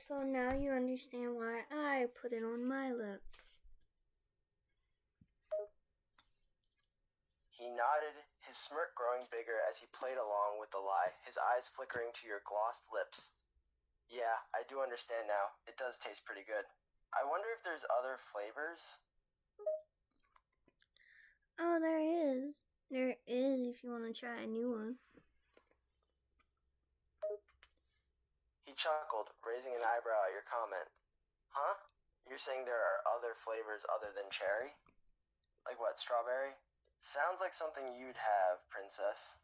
So now you understand why I put it on my lips. He nodded, his smirk growing bigger as he played along with the lie, his eyes flickering to your glossed lips. Yeah, I do understand now. It does taste pretty good. I wonder if there's other flavors? Oh, there is. There is if you want to try a new one. He chuckled, raising an eyebrow at your comment. Huh? You're saying there are other flavors other than cherry? Like what, strawberry? Sounds like something you'd have, princess.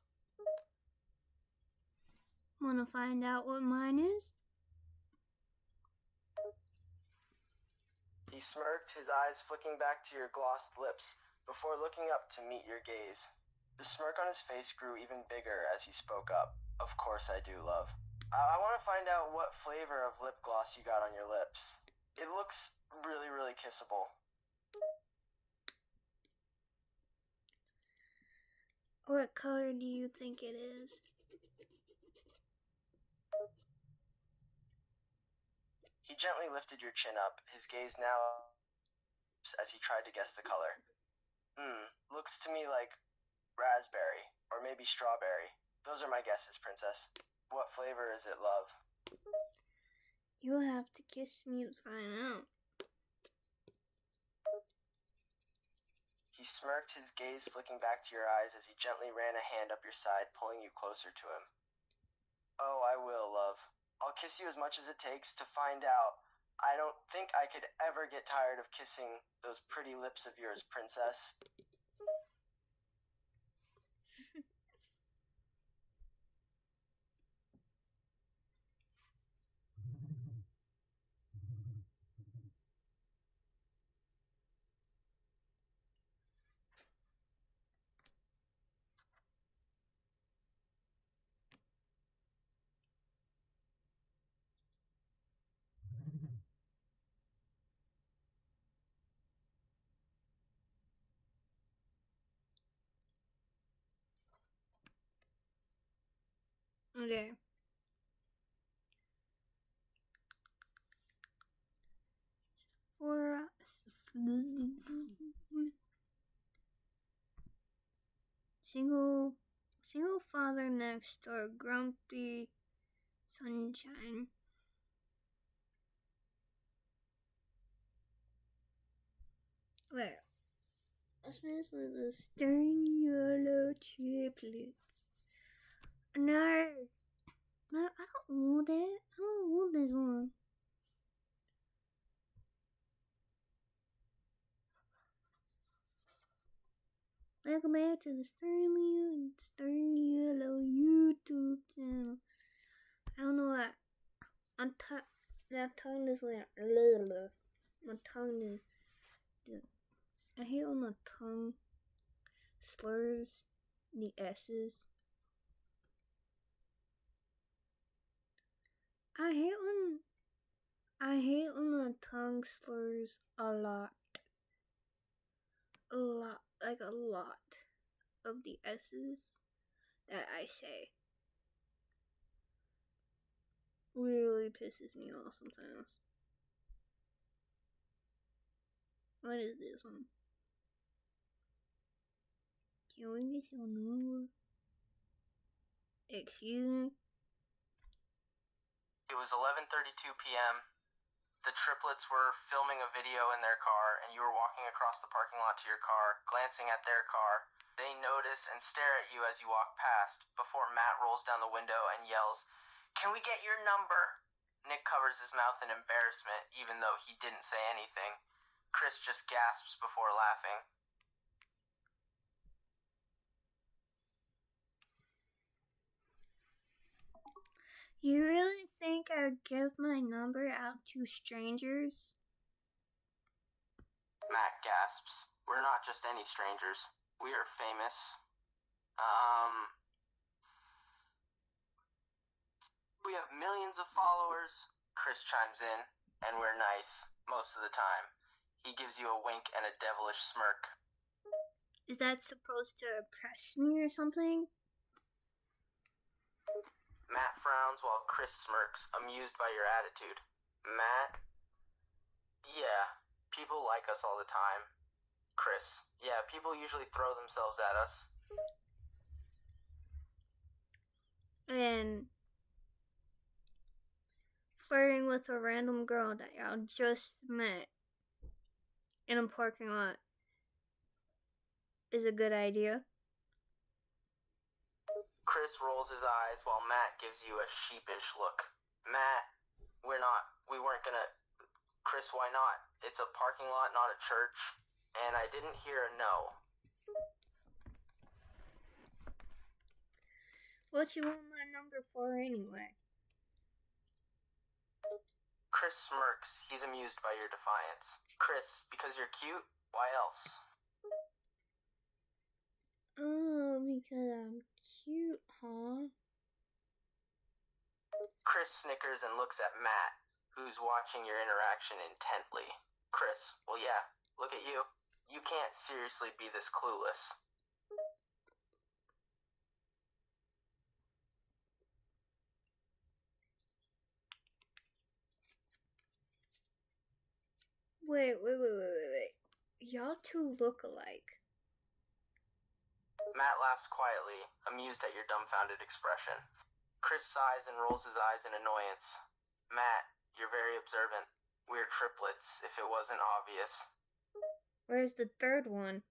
Want to find out what mine is? He smirked, his eyes flicking back to your glossed lips, before looking up to meet your gaze. The smirk on his face grew even bigger as he spoke up. Of course I do, love. I want to find out what flavor of lip gloss you got on your lips. It looks really, really kissable. What color do you think it is? He gently lifted your chin up, his gaze now as he tried to guess the color. Looks to me like raspberry, or maybe strawberry. Those are my guesses, Princess. What flavor is it, love? You'll have to kiss me to find out. He smirked, his gaze flicking back to your eyes as he gently ran a hand up your side, pulling you closer to him. Oh, I will, love. I'll kiss you as much as it takes to find out. I don't think I could ever get tired of kissing those pretty lips of yours, Princess. Okay. For single father next door, grumpy sunshine. Where? Especially the stern yellow triplets. No, I don't want it. I don't want this one. Welcome back to the Stern Yellow YouTube channel. I don't know what. My tongue is like. My tongue is. I hate when my tongue slurs the S's. I hate when my tongue slurs a lot. Like a lot of the S's that I say. Really pisses me off sometimes. What is this one? Can we get your number? Excuse me? It was 11:32 p.m. The triplets were filming a video in their car, and you were walking across the parking lot to your car, glancing at their car. They notice and stare at you as you walk past, before Matt rolls down the window and yells, "Can we get your number?" Nick covers his mouth in embarrassment, even though he didn't say anything. Chris just gasps before laughing. You really think I'd give my number out to strangers? Matt gasps. We're not just any strangers. We are famous. We have millions of followers. Chris chimes in, and we're nice, most of the time. He gives you a wink and a devilish smirk. Is that supposed to impress me or something? Matt frowns while Chris smirks, amused by your attitude. Matt? Yeah, people like us all the time. Chris? Yeah, people usually throw themselves at us. And flirting with a random girl that y'all just met in a parking lot is a good idea. Chris rolls his eyes while Matt gives you a sheepish look. Matt, we weren't gonna... Chris, why not? It's a parking lot, not a church, and I didn't hear a no. What you want my number for anyway? Chris smirks. He's amused by your defiance. Chris, because you're cute? Why else? Oh, because I'm cute, huh? Chris snickers and looks at Matt, who's watching your interaction intently. Chris, well yeah, look at you. You can't seriously be this clueless. Wait. Y'all two look alike. Matt laughs quietly, amused at your dumbfounded expression. Chris sighs and rolls his eyes in annoyance. Matt, you're very observant. We're triplets, if it wasn't obvious. Where's the third one?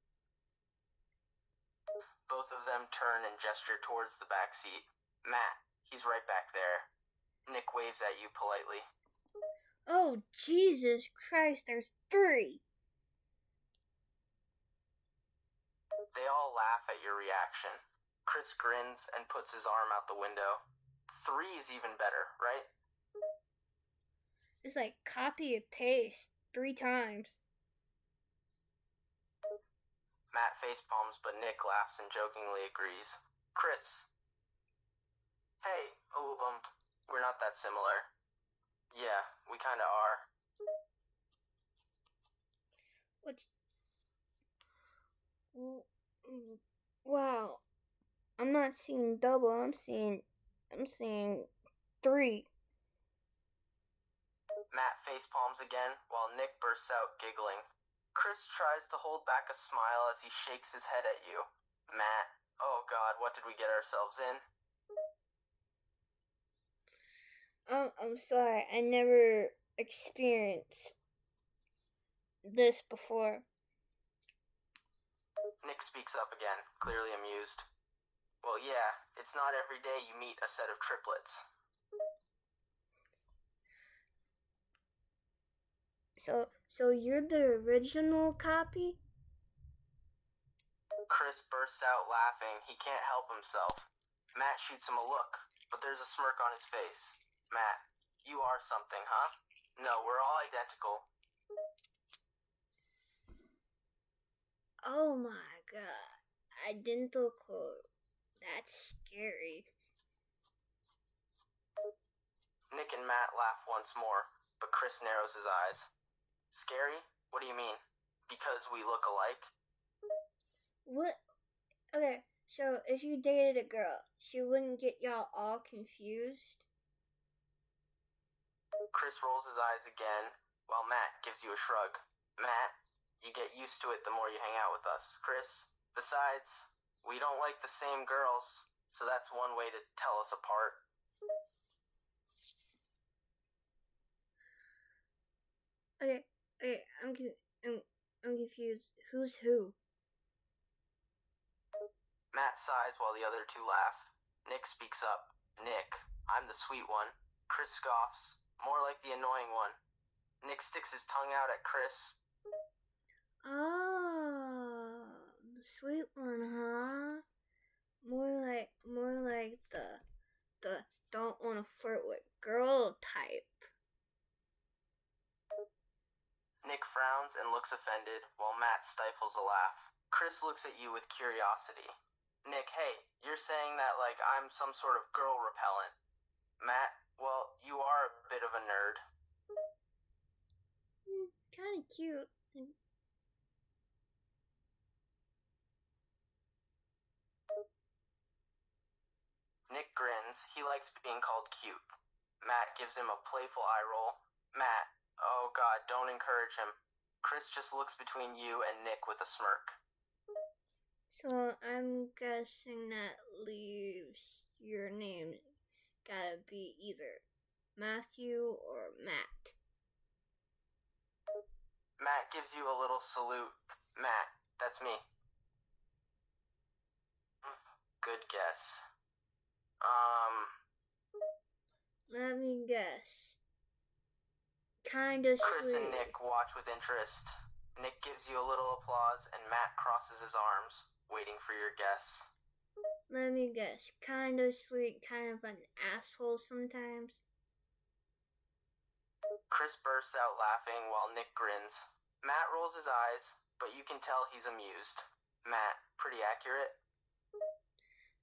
Both of them turn and gesture towards the back seat. Matt, he's right back there. Nick waves at you politely. Oh, Jesus Christ, there's 3. They all laugh at your reaction. Chris grins and puts his arm out the window. 3 is even better, right? It's like copy and paste 3 times. Matt facepalms, but Nick laughs and jokingly agrees. Chris. Hey, we're not that similar. Yeah, we kinda are. What? Wow. I'm not seeing double, I'm seeing 3. Matt facepalms again, while Nick bursts out giggling. Chris tries to hold back a smile as he shakes his head at you. Matt, oh God, what did we get ourselves in? I'm sorry, I never experienced this before. Nick speaks up again, clearly amused. Well, yeah, it's not every day you meet a set of triplets. So you're the original copy? Chris bursts out laughing. He can't help himself. Matt shoots him a look, but there's a smirk on his face. Matt, you are something, huh? No, we're all identical. Oh my God. Identical. That's scary. Nick and Matt laugh once more, but Chris narrows his eyes. Scary? What do you mean? Because we look alike? What? Okay, so if you dated a girl, she wouldn't get y'all all confused? Chris rolls his eyes again, while Matt gives you a shrug. Matt, you get used to it the more you hang out with us, Chris. Besides, we don't like the same girls, so that's one way to tell us apart. Okay, I'm confused. Who's who? Matt sighs while the other two laugh. Nick speaks up. Nick, I'm the sweet one. Chris scoffs, more like the annoying one. Nick sticks his tongue out at Chris. Oh, the sweet one, huh? More like the don't want to flirt with girl type. Nick frowns and looks offended, while Matt stifles a laugh. Chris looks at you with curiosity. Nick, hey, you're saying that like I'm some sort of girl repellent. Matt, well, you are a bit of a nerd. Kind of cute. Nick grins. He likes being called cute. Matt gives him a playful eye roll. Matt, oh God, don't encourage him. Chris just looks between you and Nick with a smirk. So I'm guessing that leaves your name gotta be either Matthew or Matt. Matt gives you a little salute. Matt, that's me. Good guess. Let me guess. Kinda Chris sweet. and Nick watch with interest. Nick gives you a little applause, and Matt crosses his arms, waiting for your guess. Let me guess. Kinda sweet, kind of an asshole sometimes. Chris bursts out laughing while Nick grins. Matt rolls his eyes, but you can tell he's amused. Matt, pretty accurate?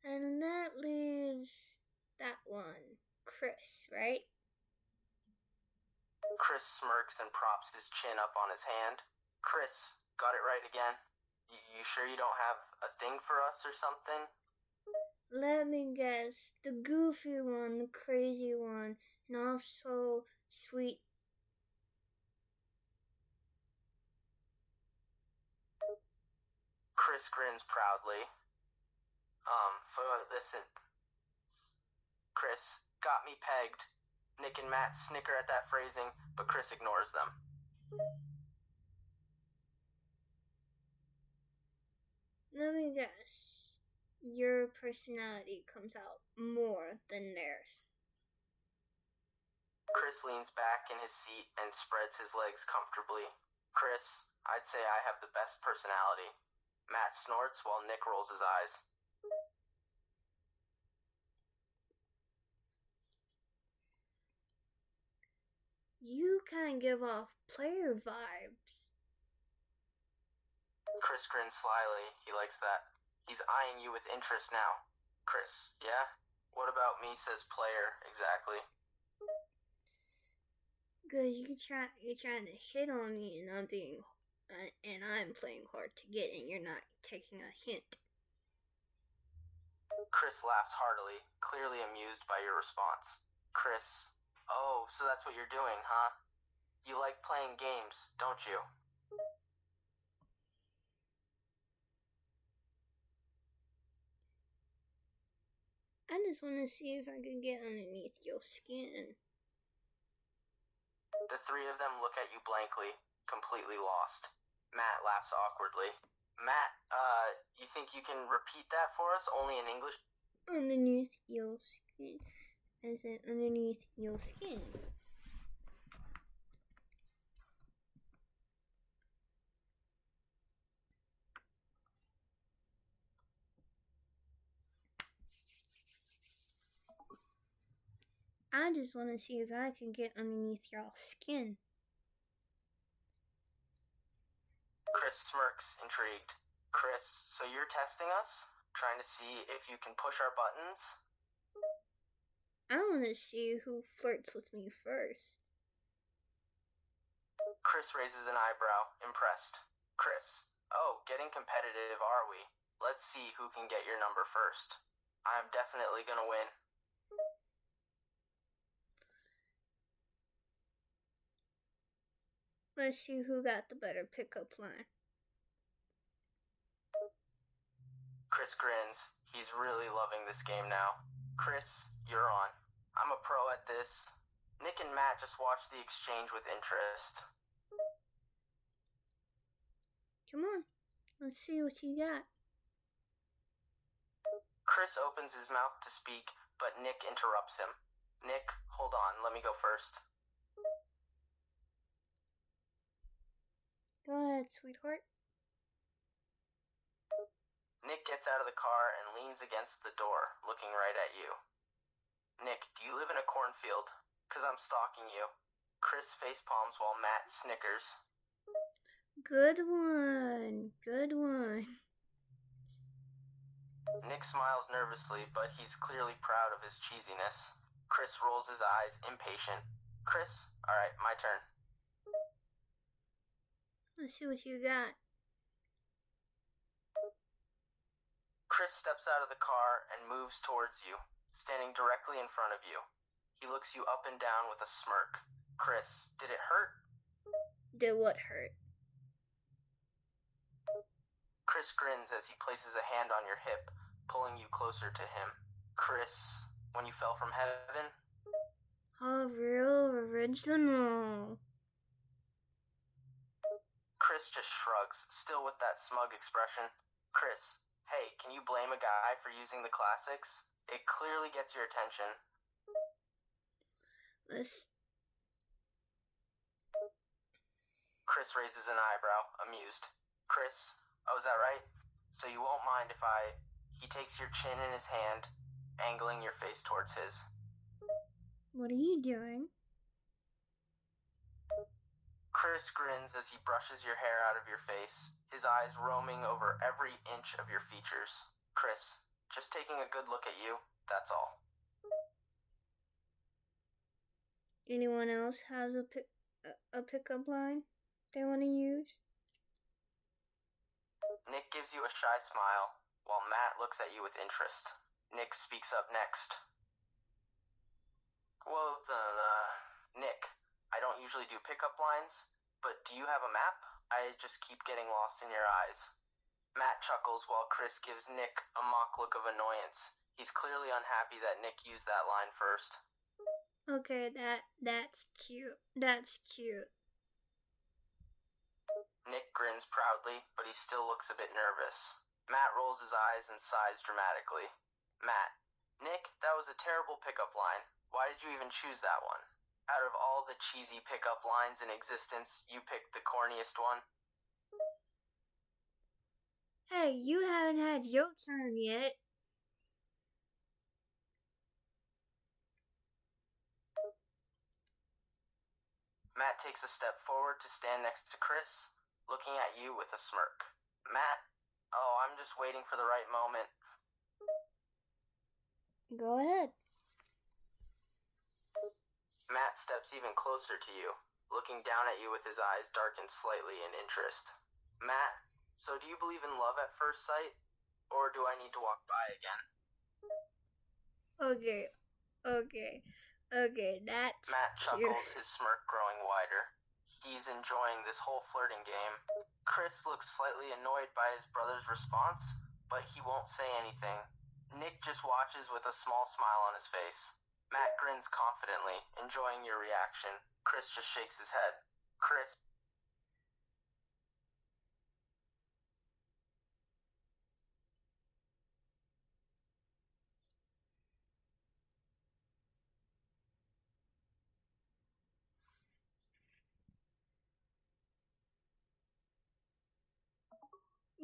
And that leaves that one, Chris, right? Chris smirks and props his chin up on his hand. Chris, got it right again? You sure you don't have a thing for us or something? Let me guess. The goofy one, the crazy one, and also sweet. Chris grins proudly. Listen, Chris, got me pegged. Nick and Matt snicker at that phrasing, but Chris ignores them. Let me guess. Your personality comes out more than theirs. Chris leans back in his seat and spreads his legs comfortably. Chris, I'd say I have the best personality. Matt snorts while Nick rolls his eyes. You kind of give off player vibes. Chris grins slyly. He likes that. He's eyeing you with interest now. Chris, yeah? What about me says player, exactly? Because you're trying to hit on me and I'm playing hard to get and you're not taking a hint. Chris laughs heartily, clearly amused by your response. Chris, oh, so that's what you're doing, huh? You like playing games, don't you? I just want to see if I can get underneath your skin. The three of them look at you blankly, completely lost. Matt laughs awkwardly. Matt, you think you can repeat that for us, only in English? Underneath your skin. I said underneath your skin. I just want to see if I can get underneath your skin. Chris smirks, intrigued. Chris, so you're testing us? Trying to see if you can push our buttons? I want to see who flirts with me first. Chris raises an eyebrow, impressed. Chris, oh, getting competitive, are we? Let's see who can get your number first. I'm definitely gonna win. Let's see who got the better pickup line. Chris grins. He's really loving this game now. Chris, you're on. I'm a pro at this. Nick and Matt just watched the exchange with interest. Come on, let's see what you got. Chris opens his mouth to speak, but Nick interrupts him. Nick, hold on, let me go first. Go ahead, sweetheart. Nick gets out of the car and leans against the door, looking right at you. Nick, do you live in a cornfield? 'Cause I'm stalking you. Chris facepalms while Matt snickers. Good one. Good one. Nick smiles nervously, but he's clearly proud of his cheesiness. Chris rolls his eyes, impatient. Chris, alright, my turn. Let's see what you got. Chris steps out of the car and moves towards you, standing directly in front of you. He looks you up and down with a smirk. Chris, did it hurt? Did what hurt? Chris grins as he places a hand on your hip, pulling you closer to him. Chris, when you fell from heaven? Oh, real original. Chris just shrugs, still with that smug expression. Chris, hey, can you blame a guy for using the classics? It clearly gets your attention. Chris raises an eyebrow, amused. Chris, oh, is that right? So you won't mind if He takes your chin in his hand, angling your face towards his. What are you doing? Chris grins as he brushes your hair out of your face, his eyes roaming over every inch of your features. Chris, just taking a good look at you, that's all. Anyone else has a pickup line they want to use? Nick gives you a shy smile, while Matt looks at you with interest. Nick speaks up next. Well, Nick, I don't usually do pickup lines, but do you have a map? I just keep getting lost in your eyes. Matt chuckles while Chris gives Nick a mock look of annoyance. He's clearly unhappy that Nick used that line first. Okay, that's cute. That's cute. Nick grins proudly, but he still looks a bit nervous. Matt rolls his eyes and sighs dramatically. Matt, Nick, that was a terrible pickup line. Why did you even choose that one? Out of all the cheesy pickup lines in existence, you picked the corniest one? Hey, you haven't had your turn yet. Matt takes a step forward to stand next to Chris, looking at you with a smirk. Matt, oh, I'm just waiting for the right moment. Go ahead. Matt steps even closer to you, looking down at you with his eyes darkened slightly in interest. Matt, so do you believe in love at first sight? Or do I need to walk by again? Okay, that's Matt cute. chuckles, his smirk growing wider. He's enjoying this whole flirting game. Chris looks slightly annoyed by his brother's response, but he won't say anything. Nick just watches with a small smile on his face. Matt grins confidently, enjoying your reaction. Chris just shakes his head. Chris.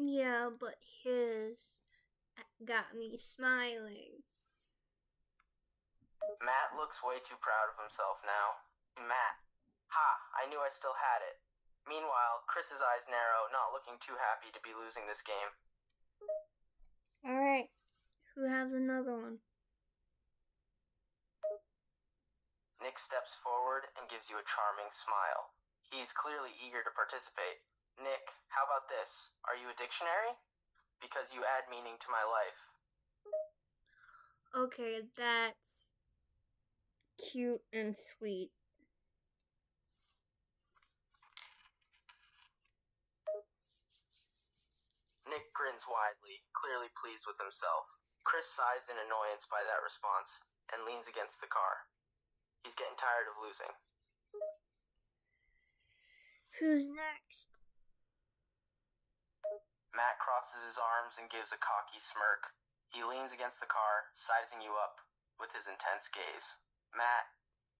Yeah, but his got me smiling. Matt looks way too proud of himself now. Matt. Ha, I knew I still had it. Meanwhile, Chris's eyes narrow, not looking too happy to be losing this game. Alright, who has another one? Nick steps forward and gives you a charming smile. He's clearly eager to participate. Nick, how about this? Are you a dictionary? Because you add meaning to my life. Okay, that's cute and sweet. Nick grins widely, clearly pleased with himself. Chris sighs in annoyance by that response and leans against the car. He's getting tired of losing. Who's next? Matt crosses his arms and gives a cocky smirk. He leans against the car, sizing you up with his intense gaze. Matt,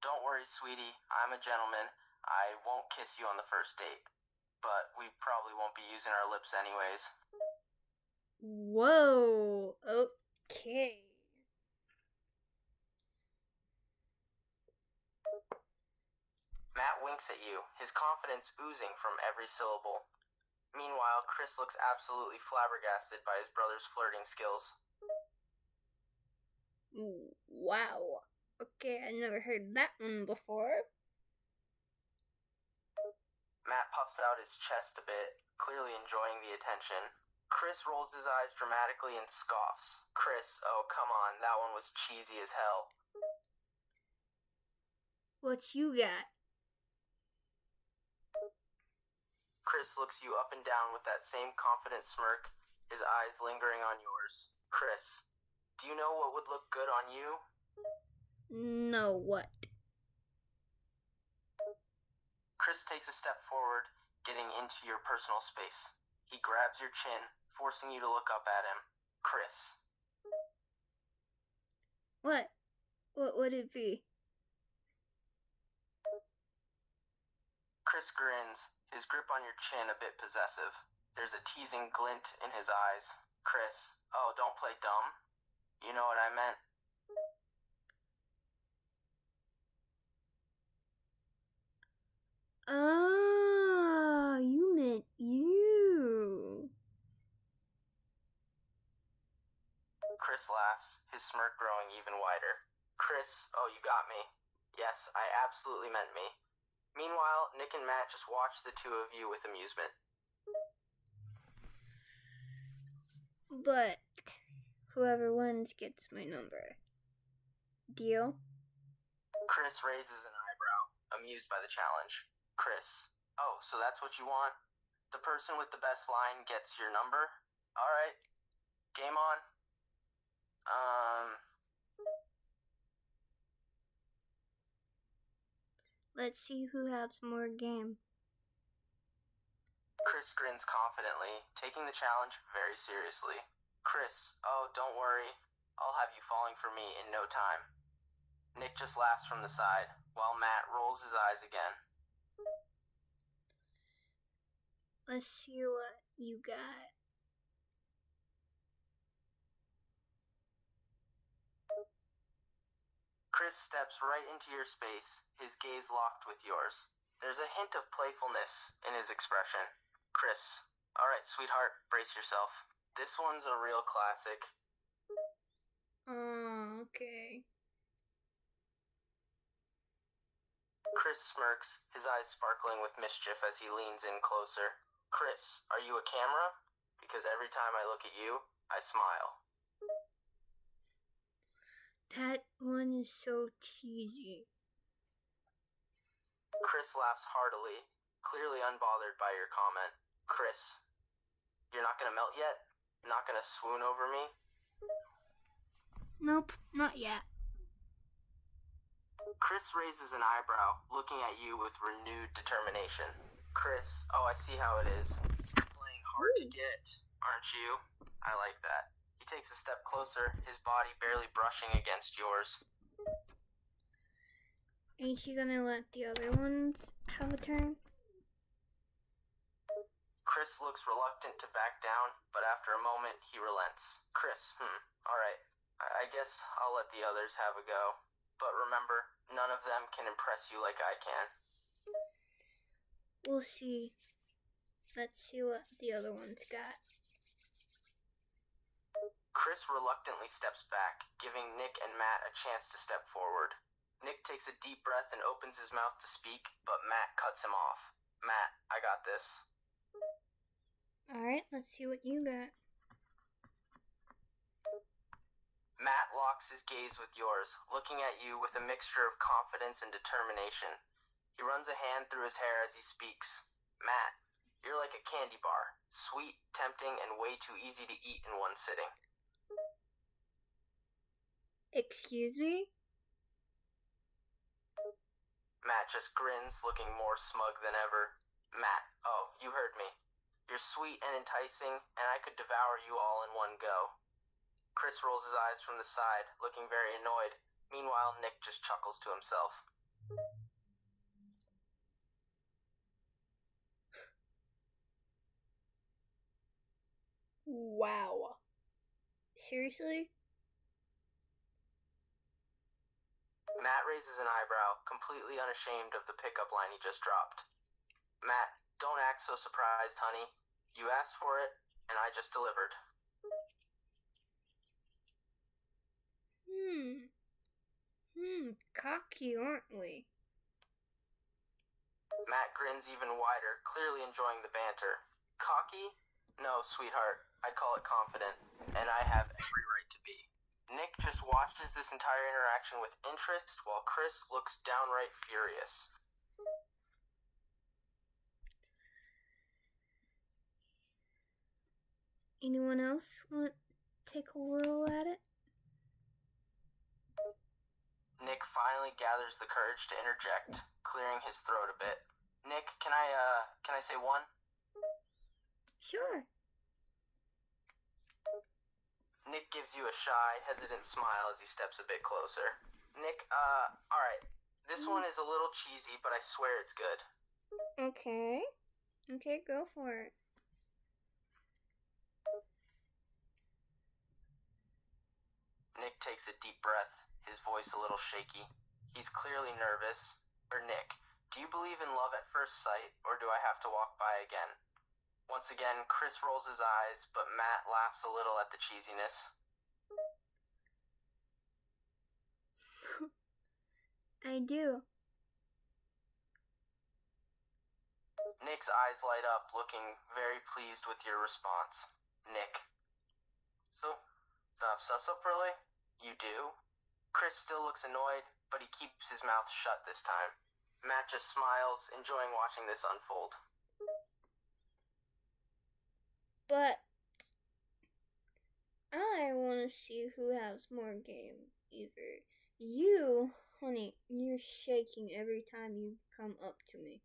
don't worry, sweetie. I'm a gentleman. I won't kiss you on the first date. But we probably won't be using our lips anyways. Whoa, okay. Matt winks at you, his confidence oozing from every syllable. Meanwhile, Chris looks absolutely flabbergasted by his brother's flirting skills. Wow. Okay, I never heard that one before. Matt puffs out his chest a bit, clearly enjoying the attention. Chris rolls his eyes dramatically and scoffs. Chris, oh come on, that one was cheesy as hell. What you got? Chris looks you up and down with that same confident smirk, his eyes lingering on yours. Chris, do you know what would look good on you? No, what? Chris takes a step forward, getting into your personal space. He grabs your chin, forcing you to look up at him. Chris. What? What would it be? Chris grins, his grip on your chin a bit possessive. There's a teasing glint in his eyes. Chris, oh, don't play dumb. You know what I meant. Ah, you meant you. Chris laughs, his smirk growing even wider. Chris, oh, you got me. Yes, I absolutely meant me. Meanwhile, Nick and Matt just watch the two of you with amusement. But whoever wins gets my number. Deal? Chris raises an eyebrow, amused by the challenge. Chris, oh, so that's what you want? The person with the best line gets your number? Alright, game on. Let's see who has more game. Chris grins confidently, taking the challenge very seriously. Chris, oh, don't worry. I'll have you falling for me in no time. Nick just laughs from the side, while Matt rolls his eyes again. Let's see what you got. Chris steps right into your space, his gaze locked with yours. There's a hint of playfulness in his expression. Chris, alright, sweetheart, brace yourself. This one's a real classic. Oh, okay. Chris smirks, his eyes sparkling with mischief as he leans in closer. Chris, are you a camera? Because every time I look at you, I smile. That one is so cheesy. Chris laughs heartily, clearly unbothered by your comment. Chris, you're not gonna melt yet? Not gonna swoon over me? Nope, not yet. Chris raises an eyebrow, looking at you with renewed determination. Chris, oh, I see how it is. Playing hard to get, aren't you? I like that. He takes a step closer, his body barely brushing against yours. Ain't you gonna let the other ones have a turn? Chris looks reluctant to back down, but after a moment, he relents. Chris, alright. I guess I'll let the others have a go. But remember, none of them can impress you like I can. We'll see. Let's see what the other ones got. Chris reluctantly steps back, giving Nick and Matt a chance to step forward. Nick takes a deep breath and opens his mouth to speak, but Matt cuts him off. Matt, I got this. Alright, let's see what you got. Matt locks his gaze with yours, looking at you with a mixture of confidence and determination. He runs a hand through his hair as he speaks. Matt, you're like a candy bar, sweet, tempting, and way too easy to eat in one sitting. Excuse me? Matt just grins, looking more smug than ever. Matt, oh, you heard me. You're sweet and enticing, and I could devour you all in one go. Chris rolls his eyes from the side, looking very annoyed. Meanwhile, Nick just chuckles to himself. Wow. Seriously? Matt raises an eyebrow, completely unashamed of the pickup line he just dropped. Matt, don't act so surprised, honey. You asked for it, and I just delivered. Cocky, aren't we? Matt grins even wider, clearly enjoying the banter. Cocky? No, sweetheart. I'd call it confident, and I have every right to be. Nick just watches this entire interaction with interest, while Chris looks downright furious. Anyone else want to take a whirl at it? Nick finally gathers the courage to interject, clearing his throat a bit. Nick, can I say one? Sure. Nick gives you a shy, hesitant smile as he steps a bit closer. Nick, alright. This one is a little cheesy, but I swear it's good. Okay. Okay, go for it. Nick takes a deep breath, his voice a little shaky. He's clearly nervous. Nick, do you believe in love at first sight, or do I have to walk by again? Once again, Chris rolls his eyes, but Matt laughs a little at the cheesiness. I do. Nick's eyes light up, looking very pleased with your response. Nick. So, really? You do? Chris still looks annoyed, but he keeps his mouth shut this time. Matt just smiles, enjoying watching this unfold. But Let's see who has more game. Either you, honey, you're shaking every time you come up to me.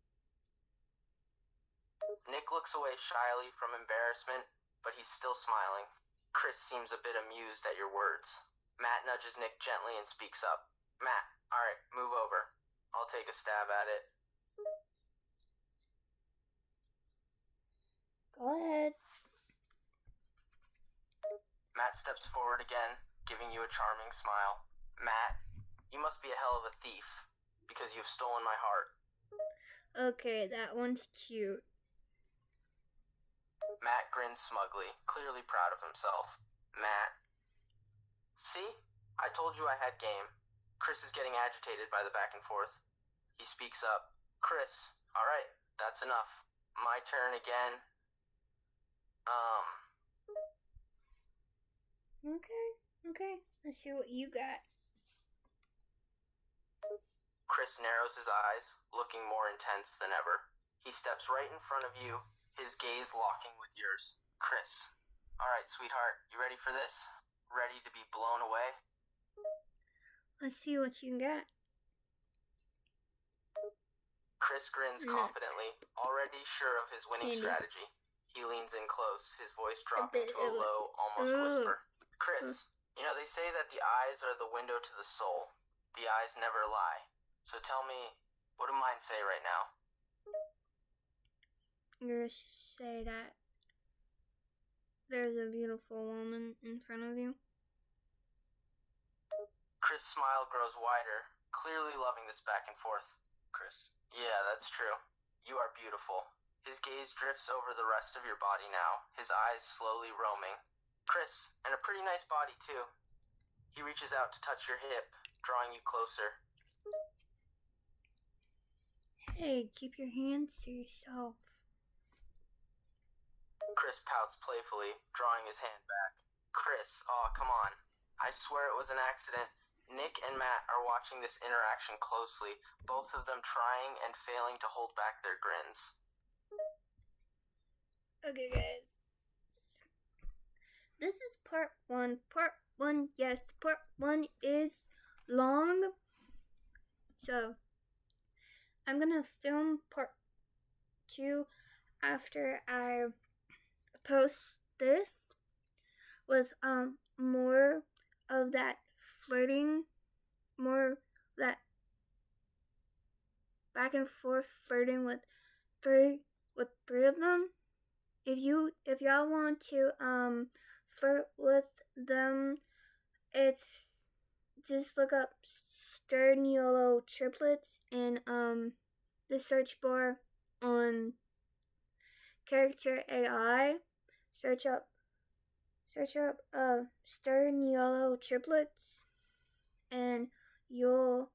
Nick looks away shyly from embarrassment, but he's still smiling. Chris seems a bit amused at your words. Matt nudges Nick gently and speaks up. Matt, alright, move over. I'll take a stab at it. Go ahead. Matt steps forward again, giving you a charming smile. Matt, you must be a hell of a thief, because you've stolen my heart. Okay, that one's cute. Matt grins smugly, clearly proud of himself. Matt. See? I told you I had game. Chris is getting agitated by the back and forth. He speaks up. Chris, alright, that's enough. My turn again. Okay. Let's see what you got. Chris narrows his eyes, looking more intense than ever. He steps right in front of you, his gaze locking with yours. Chris, alright, sweetheart, you ready for this? Ready to be blown away? Let's see what you got. Chris grins confidently, already sure of his winning strategy. He leans in close, his voice dropping to a low, almost whisper. Chris, you know, they say that the eyes are the window to the soul. The eyes never lie. So tell me, what do mine say right now? You're gonna say that there's a beautiful woman in front of you? Chris' smile grows wider, clearly loving this back and forth. Chris. Yeah, that's true. You are beautiful. His gaze drifts over the rest of your body now, his eyes slowly roaming. Chris, and a pretty nice body too. He reaches out to touch your hip, drawing you closer. Hey, keep your hands to yourself. Chris pouts playfully, drawing his hand back. Chris, aw, come on. I swear it was an accident. Nick and Matt are watching this interaction closely, both of them trying and failing to hold back their grins. Okay, guys. This is part one. Part one is long. So, I'm gonna film part 2 after I post this with more of that flirting, more that back and forth flirting with three of them. If y'all want to flirt with them, it's just look up Stern Yellow Triplets in the search bar on Character AI. Search up Stern Yellow Triplets, and you'll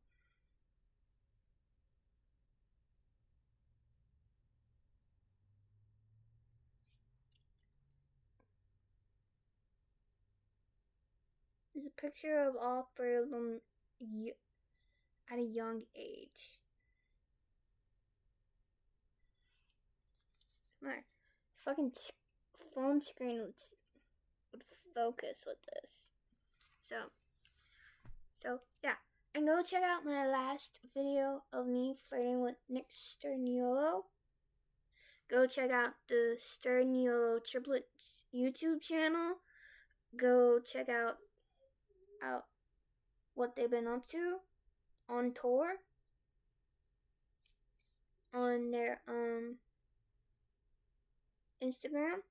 there's a picture of all 3 of them at a young age. My fucking phone screen would focus with this. So yeah. And go check out my last video of me flirting with Nick Sterniolo. Go check out the Sterniolo Triplets YouTube channel. Go check out what they've been up to on tour on their Instagram.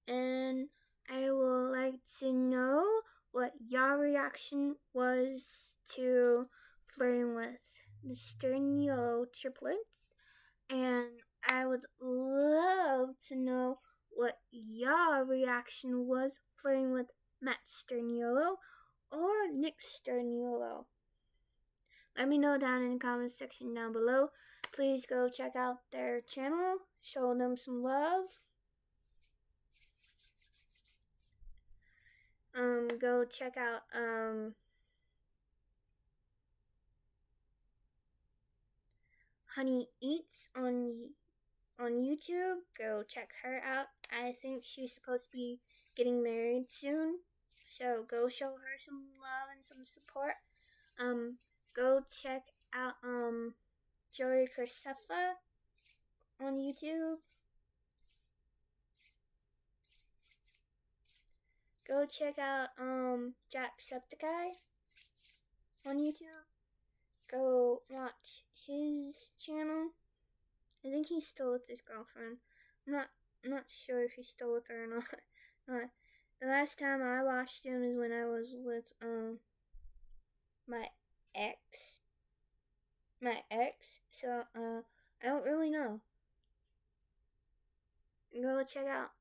And I would like to know what your reaction was to flirting with the Sterniolo Triplets. And I would love to know what your reaction was flirting with Matt Sterniolo or Nick Sterniolo. Let me know down in the comments section down below. Please go check out their channel. Show them some love. Go check out Honey Eats on YouTube. Go check her out. I think she's supposed to be getting married soon. So go show her some love and some support. Go check out Joey Corsefa on YouTube. Go check out Jacksepticeye on YouTube. Go watch his channel. I think he's still with his girlfriend. I'm not sure if he's still with her or not. The last time I watched him is when I was with my ex. So I don't really know. Go check out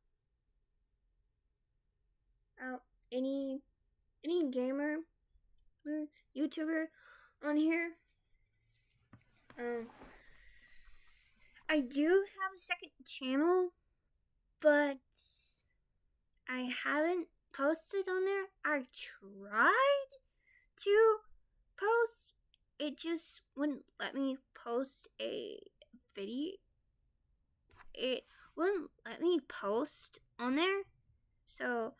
any gamer or YouTuber on here. I do have a second channel, but I haven't posted on there. I tried to post. It just wouldn't let me post a video. It wouldn't let me post on there. So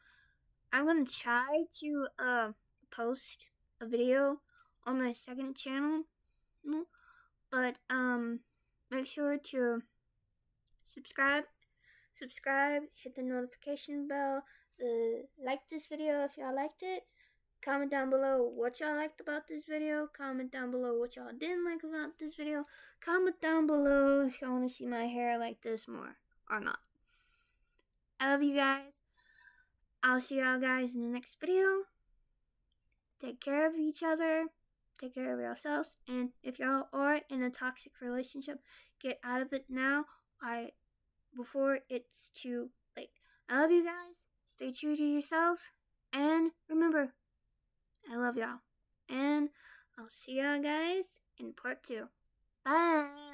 I'm gonna try to post a video on my second channel. But make sure to subscribe, hit the notification bell, like this video if y'all liked it. Comment down below what y'all liked about this video. Comment down below what y'all didn't like about this video. Comment down below if y'all want to see my hair like this more or not. I love you guys. I'll see y'all guys in the next video. Take care of each other. Take care of yourselves. And if y'all are in a toxic relationship, get out of it now. Before it's too late. I love you guys. Stay true to yourself. And remember, I love y'all. And I'll see y'all guys in part 2. Bye.